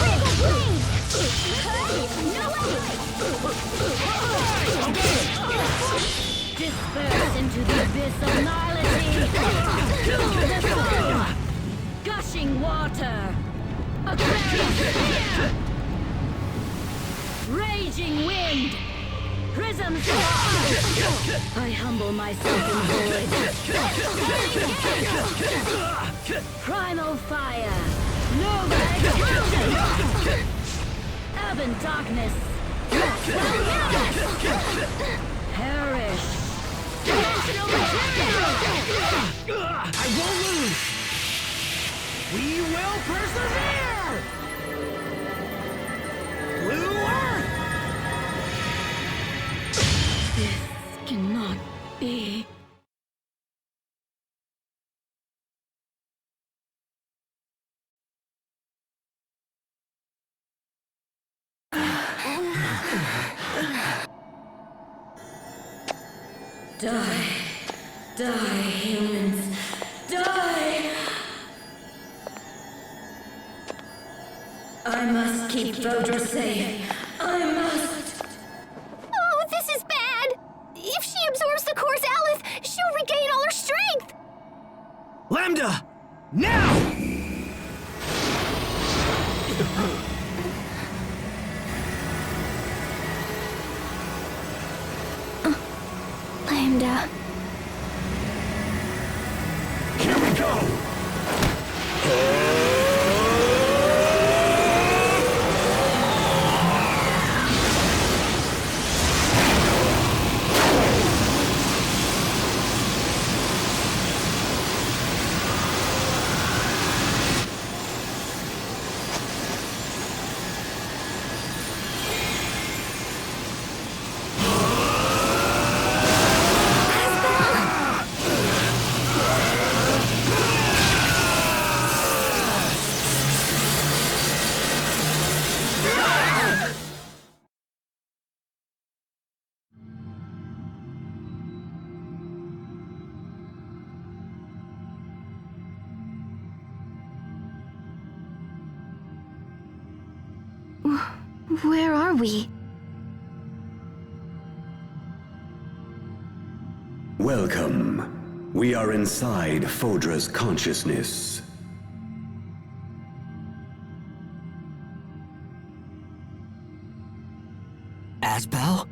Critical blade! No Disperse into the abyss of gnarlity. To the soul. Gushing water. A clarion spear. Raging wind. Prism swarm. I humble myself in void. Primal fire. Nova explosion. Urban darkness. Perish. Dimensional material. I won't lose. We will persevere. Blue Earth. This cannot be. Die. Die, humans. Die! I must keep Vodra safe. I must. Oh, this is bad! If she absorbs the core's Aleph, she'll regain all her strength! Lambda, now! Lambda. Here we go! Where are we? Welcome. We are inside Fodra's consciousness. Asbel?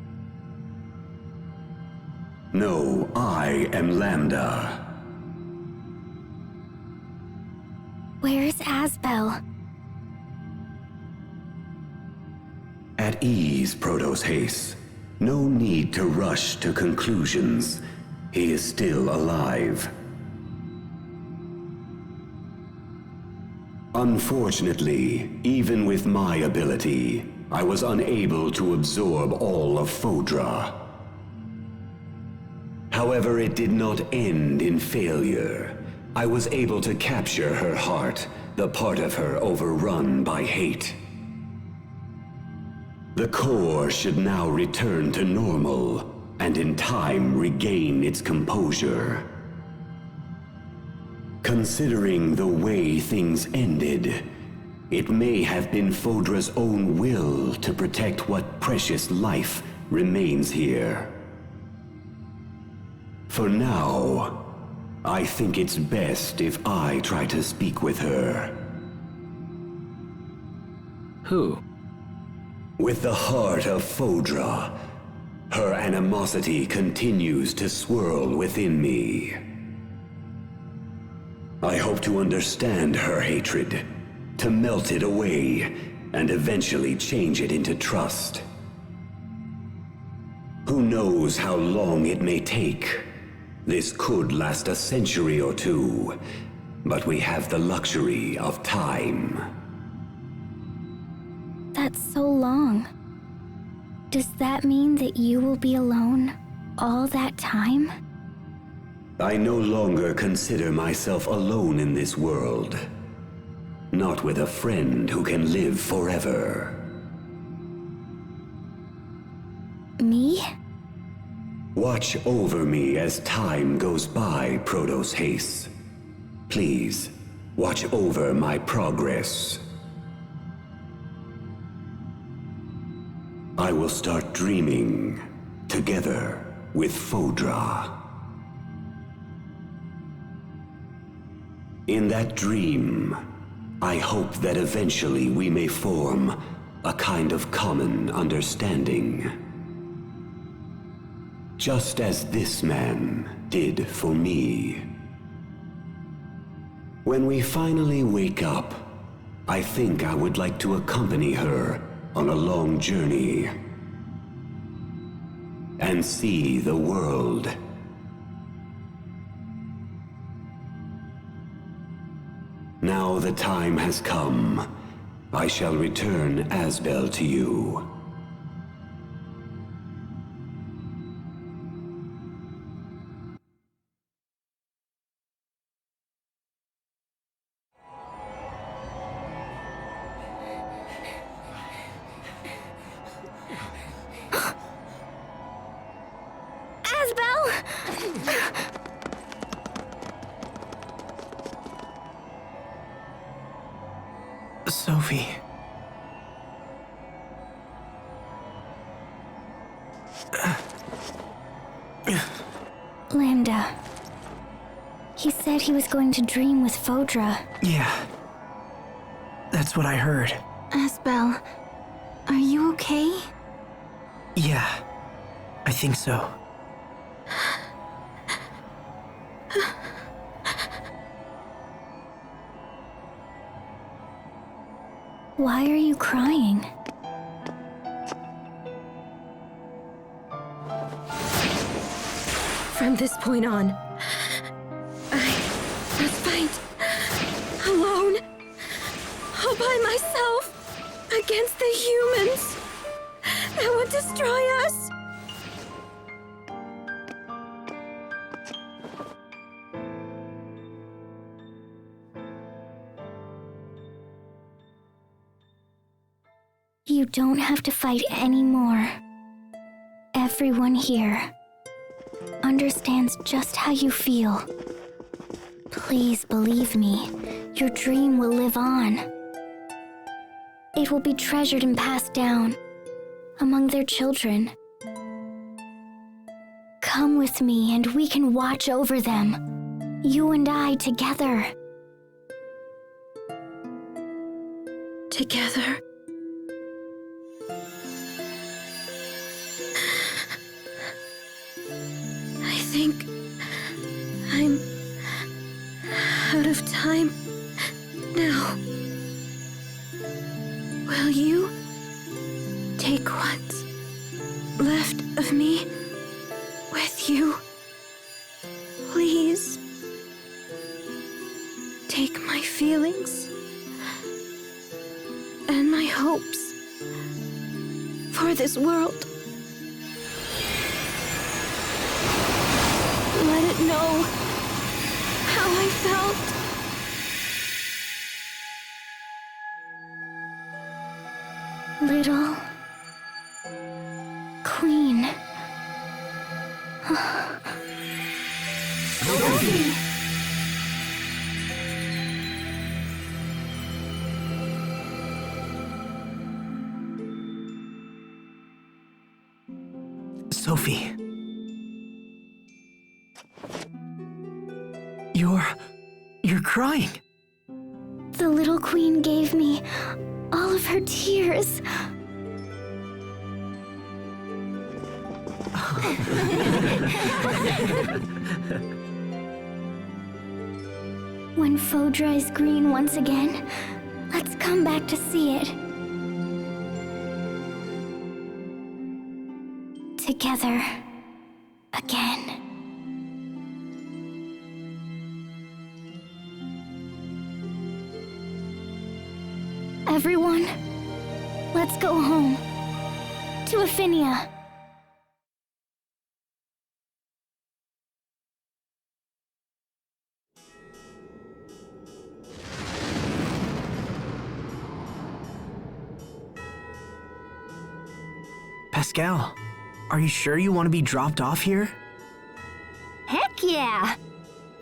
No, I am Lambda. Where's Asbel? At ease, Protos. No need to rush to conclusions. He is still alive. Unfortunately, even with my ability, I was unable to absorb all of Fodra. However, it did not end in failure. I was able to capture her heart, the part of her overrun by hate. The core should now return to normal, and in time regain its composure. Considering the way things ended, it may have been Fodra's own will to protect what precious life remains here. For now, I think it's best if I try to speak with her. Who? With the heart of Fodra, her animosity continues to swirl within me. I hope to understand her hatred, to melt it away, and eventually change it into trust. Who knows how long it may take? This could last a century or two, but we have the luxury of time. That's so long. Does that mean that you will be alone all that time? I no longer consider myself alone in this world. Not with a friend who can live forever. Me? Watch over me as time goes by, Protos. Please, watch over my progress. I will start dreaming, together with Fodra. In that dream, I hope that eventually we may form a kind of common understanding. Just as this man did for me. When we finally wake up, I think I would like to accompany her on a long journey and see the world. Now the time has come. I shall return Asbel to you. Sophie. Lambda. He said he was going to dream with Fodra. Yeah. That's what I heard. Asbel, are you okay? Yeah. I think so. Why are you crying? From this point on, I must fight alone, all by myself, against the humans that would destroy us. You don't have to fight anymore. Everyone here understands just how you feel. Please believe me, your dream will live on. it will be treasured and passed down among their children. Come with me and we can watch over them, you and I together. Together? I think I'm out of time now. Will you take what's left of me with you? Please. Take my feelings and my hopes for this world. Let it know how I felt. Little Queen. Sophie! Sophie. You're crying. The little queen gave me all of her tears. When Fodra is green once again, let's come back to see it. Together again. Everyone, let's go home. To Aphinia. Pascal, are you sure you want to be dropped off here? Heck yeah!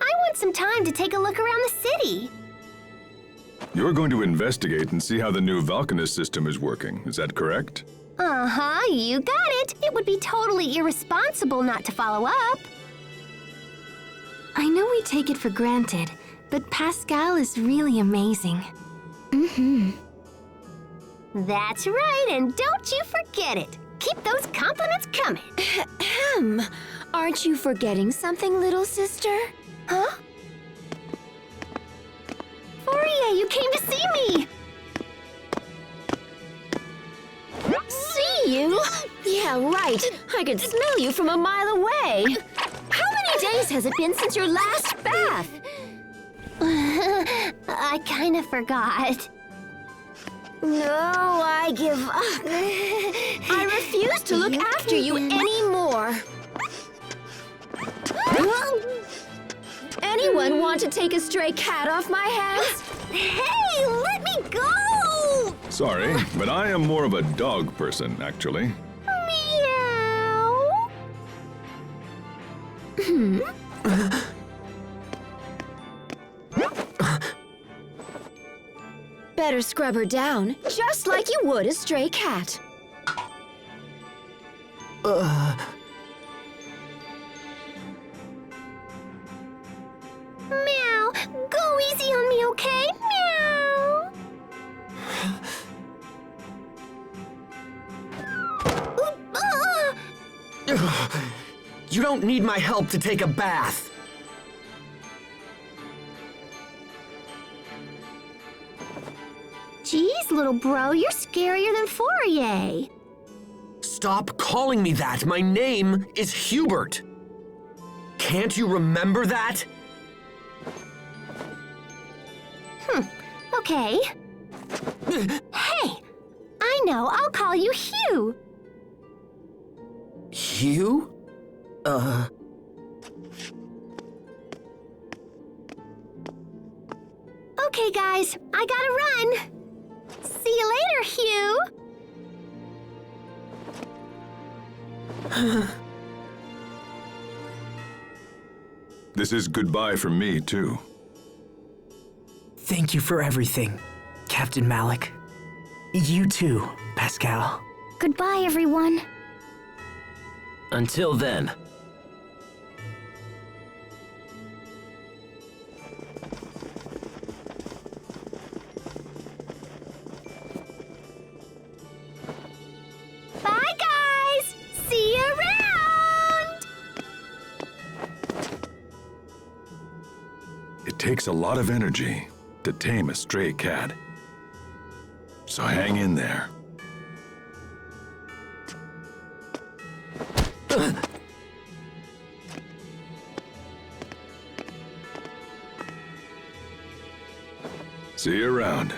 I want some time to take a look around the city. You're going to investigate and see how the new Valkanist system is working, is that correct? Uh-huh, you got it. It would be totally irresponsible not to follow up. I know we take it for granted, but Pascal is really amazing. That's right, and don't you forget it. Keep those compliments coming. Ahem. Aren't you forgetting something, little sister? Huh? Fourier, you came to see me! See you? Yeah, right. I could smell you from a mile away. How many days has it been since your last bath? I kind of forgot. No, I give up. I refuse to look after you anymore. Anyone want to take a stray cat off my hands? Hey, let me go! Sorry, but I am more of a dog person, actually. Meow. Better scrub her down, just like you would a stray cat. Meow. Go easy on me, okay? Meow. You don't need my help to take a bath. Jeez, little bro, you're scarier than Fourier. Stop calling me that. My name is Hubert. Can't you remember that? Okay. Hey, I know, I'll call you Hugh. Hugh? Okay, guys, I gotta run. See you later, Hugh. This is goodbye from me, too. Thank you for everything, Captain Malik. You too, Pascal. Goodbye, everyone. Until then. Bye, guys! See you around! It takes a lot of energy to tame a stray cat. So hang in there. See you around.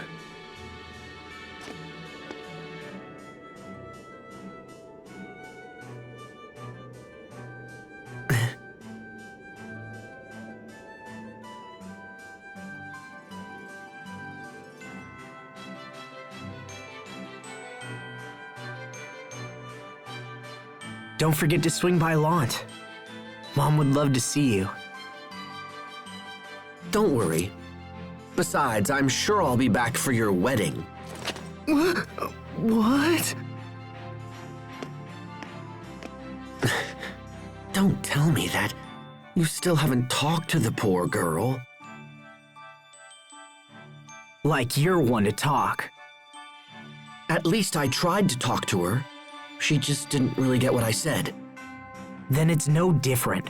Don't forget to swing by Lant. Mom would love to see you. Don't worry. Besides, I'm sure I'll be back for your wedding. What? Don't tell me that. You still haven't talked to the poor girl. Like you're one to talk. At least I tried to talk to her. She just didn't really get what I said. Then it's no different.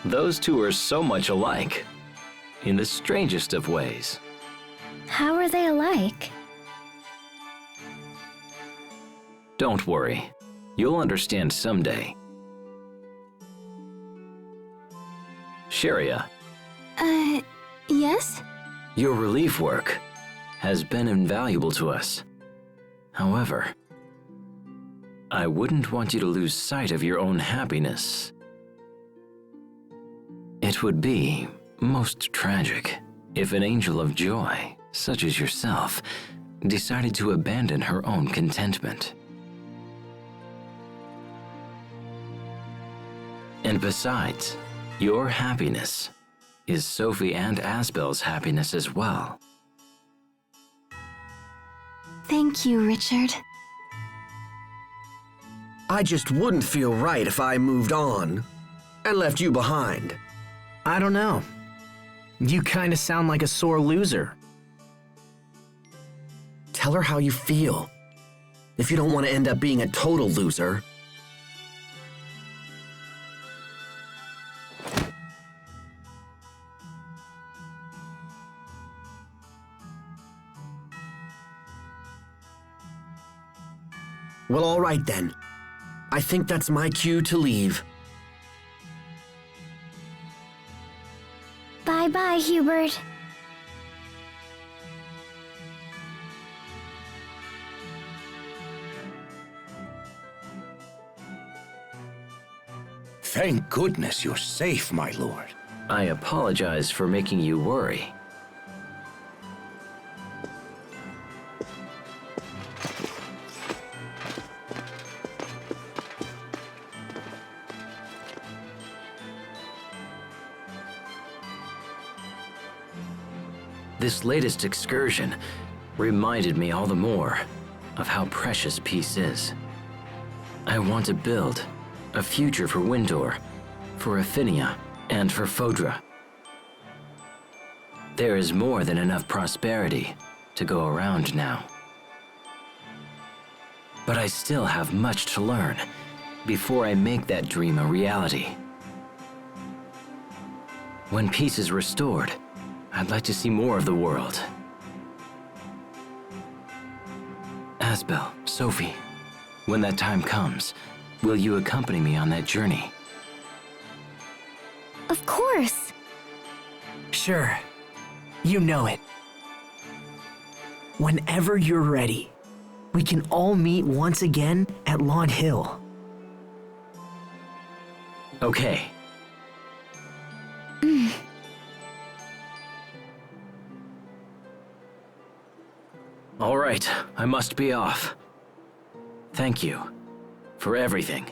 Those two are so much alike. In the strangest of ways. How are they alike? Don't worry. You'll understand someday. Sharia, Yes? your relief work has been invaluable to us. However, I wouldn't want you to lose sight of your own happiness. It would be most tragic if an angel of joy, such as yourself, decided to abandon her own contentment. And besides, your happiness is Sophie and Asbel's happiness as well. Thank you, Richard. I just wouldn't feel right if I moved on and left you behind. I don't know. You kind of sound like a sore loser. Tell her how you feel. If you don't want to end up being a total loser. Well, all right then. I think that's my cue to leave. Bye-bye, Hubert. Thank goodness you're safe, my lord. I apologize for making you worry. This latest excursion reminded me all the more of how precious peace is. I want to build a future for Windor, for Affinia, and for Fodra. There is more than enough prosperity to go around now. But I still have much to learn before I make that dream a reality. When peace is restored, I'd like to see more of the world. Asbel, Sophie, when that time comes, will you accompany me on that journey? Of course. Sure. You know it. Whenever you're ready, we can all meet once again at Lawn Hill. Okay. All right, I must be off. Thank you. for everything.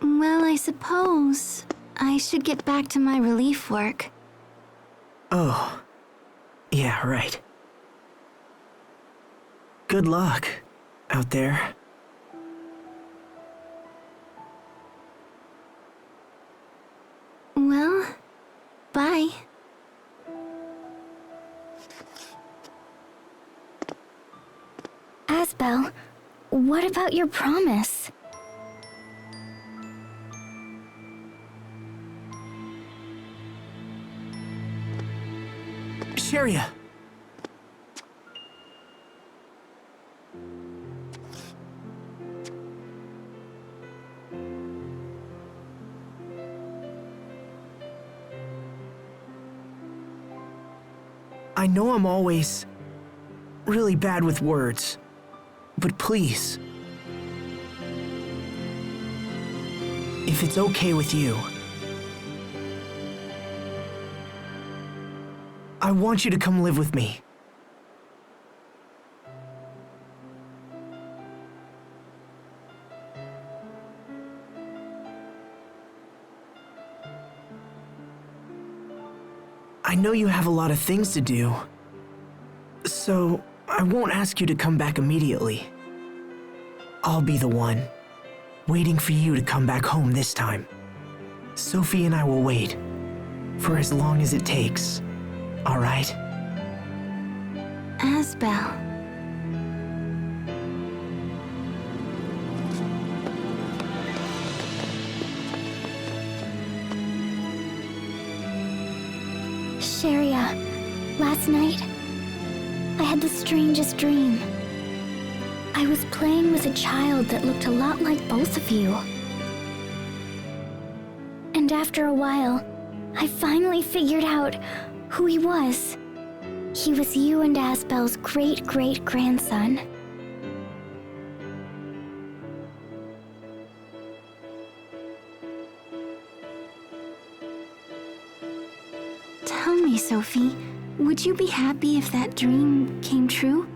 Well, I suppose I should get back to my relief work. Oh, yeah, right. Good luck out there. Well, bye. Asbel, what about your promise? Sharia! I know I'm always really bad with words, but please, if it's okay with you, I want you to come live with me. I know you have a lot of things to do, so I won't ask you to come back immediately. I'll be the one, waiting for you to come back home this time. Sophie and I will wait, for as long as it takes, all right? Asbel. Sharia, last night, I had the strangest dream. I was playing with a child that looked a lot like both of you. And after a while, I finally figured out who he was. He was you and Asbel's great-great-grandson. Tell me, Sophie, would you be happy if that dream came true?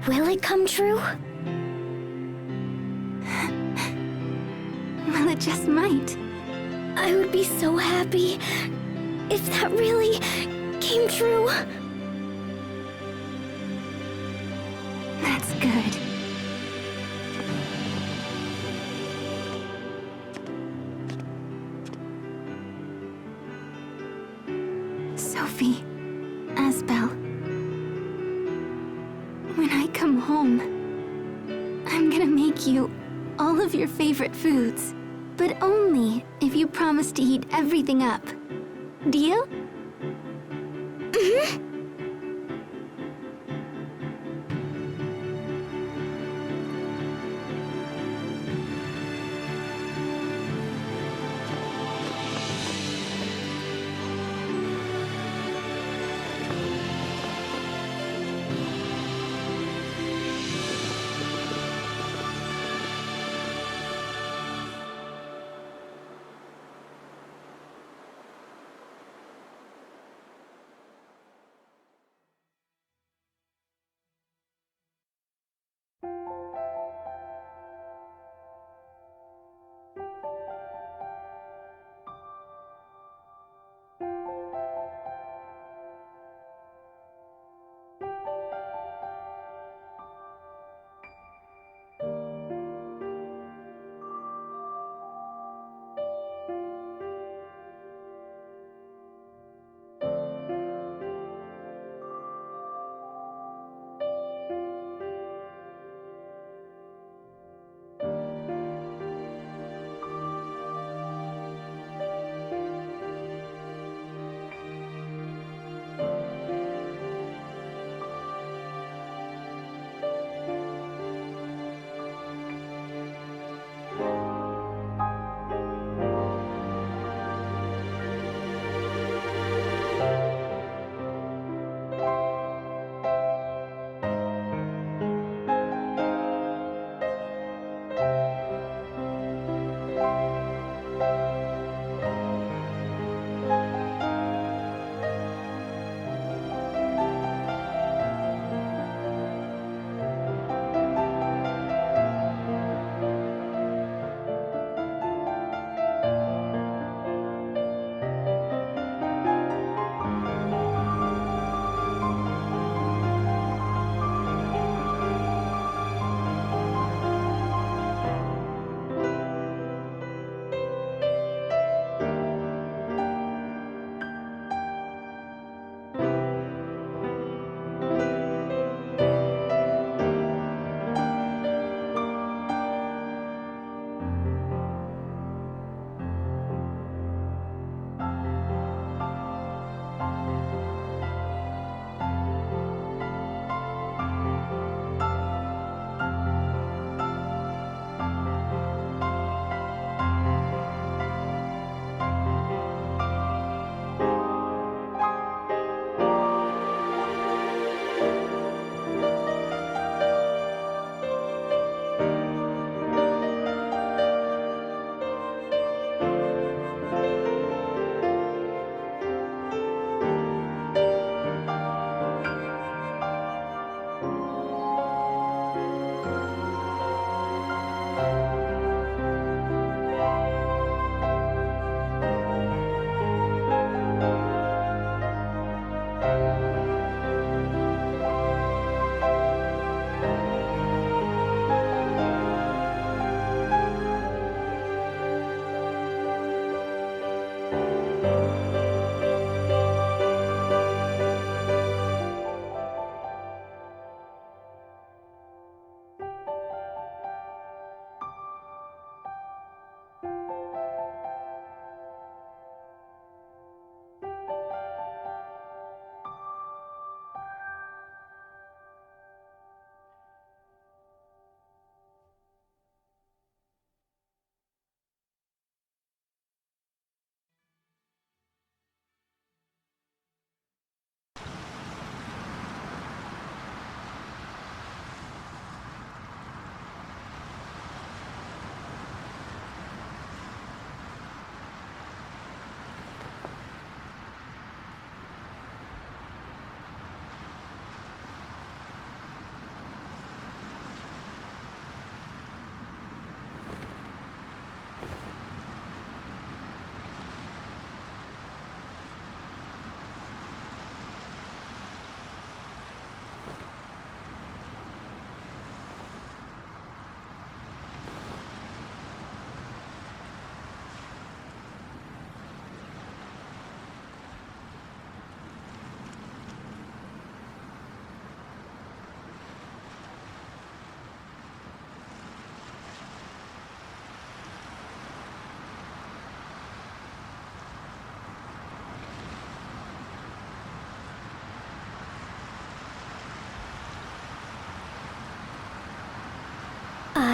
Will it come true? Well, it just might. I would be so happy if that really came true. That's good. Sophie, Asbel, when I come home, I'm gonna make you all of your favorite foods, but only if you promise to heat everything up. Deal? Mm-hmm.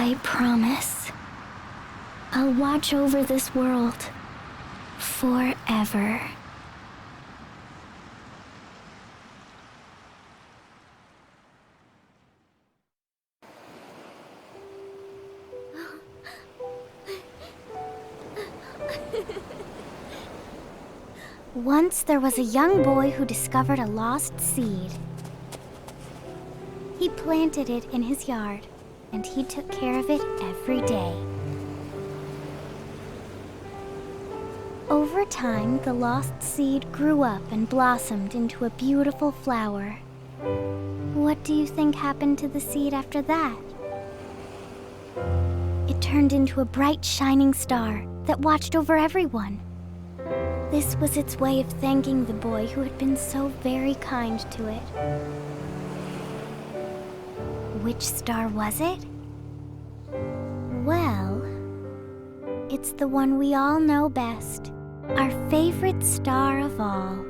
I promise. I'll watch over this world forever. Once there was a young boy who discovered a lost seed. He planted it in his yard, and he took care of it every day. Over time, the lost seed grew up and blossomed into a beautiful flower. What do you think happened to the seed after that? It turned into a bright, shining star that watched over everyone. This was its way of thanking the boy who had been so very kind to it. Which star was it? Well, it's the one we all know best, our favorite star of all.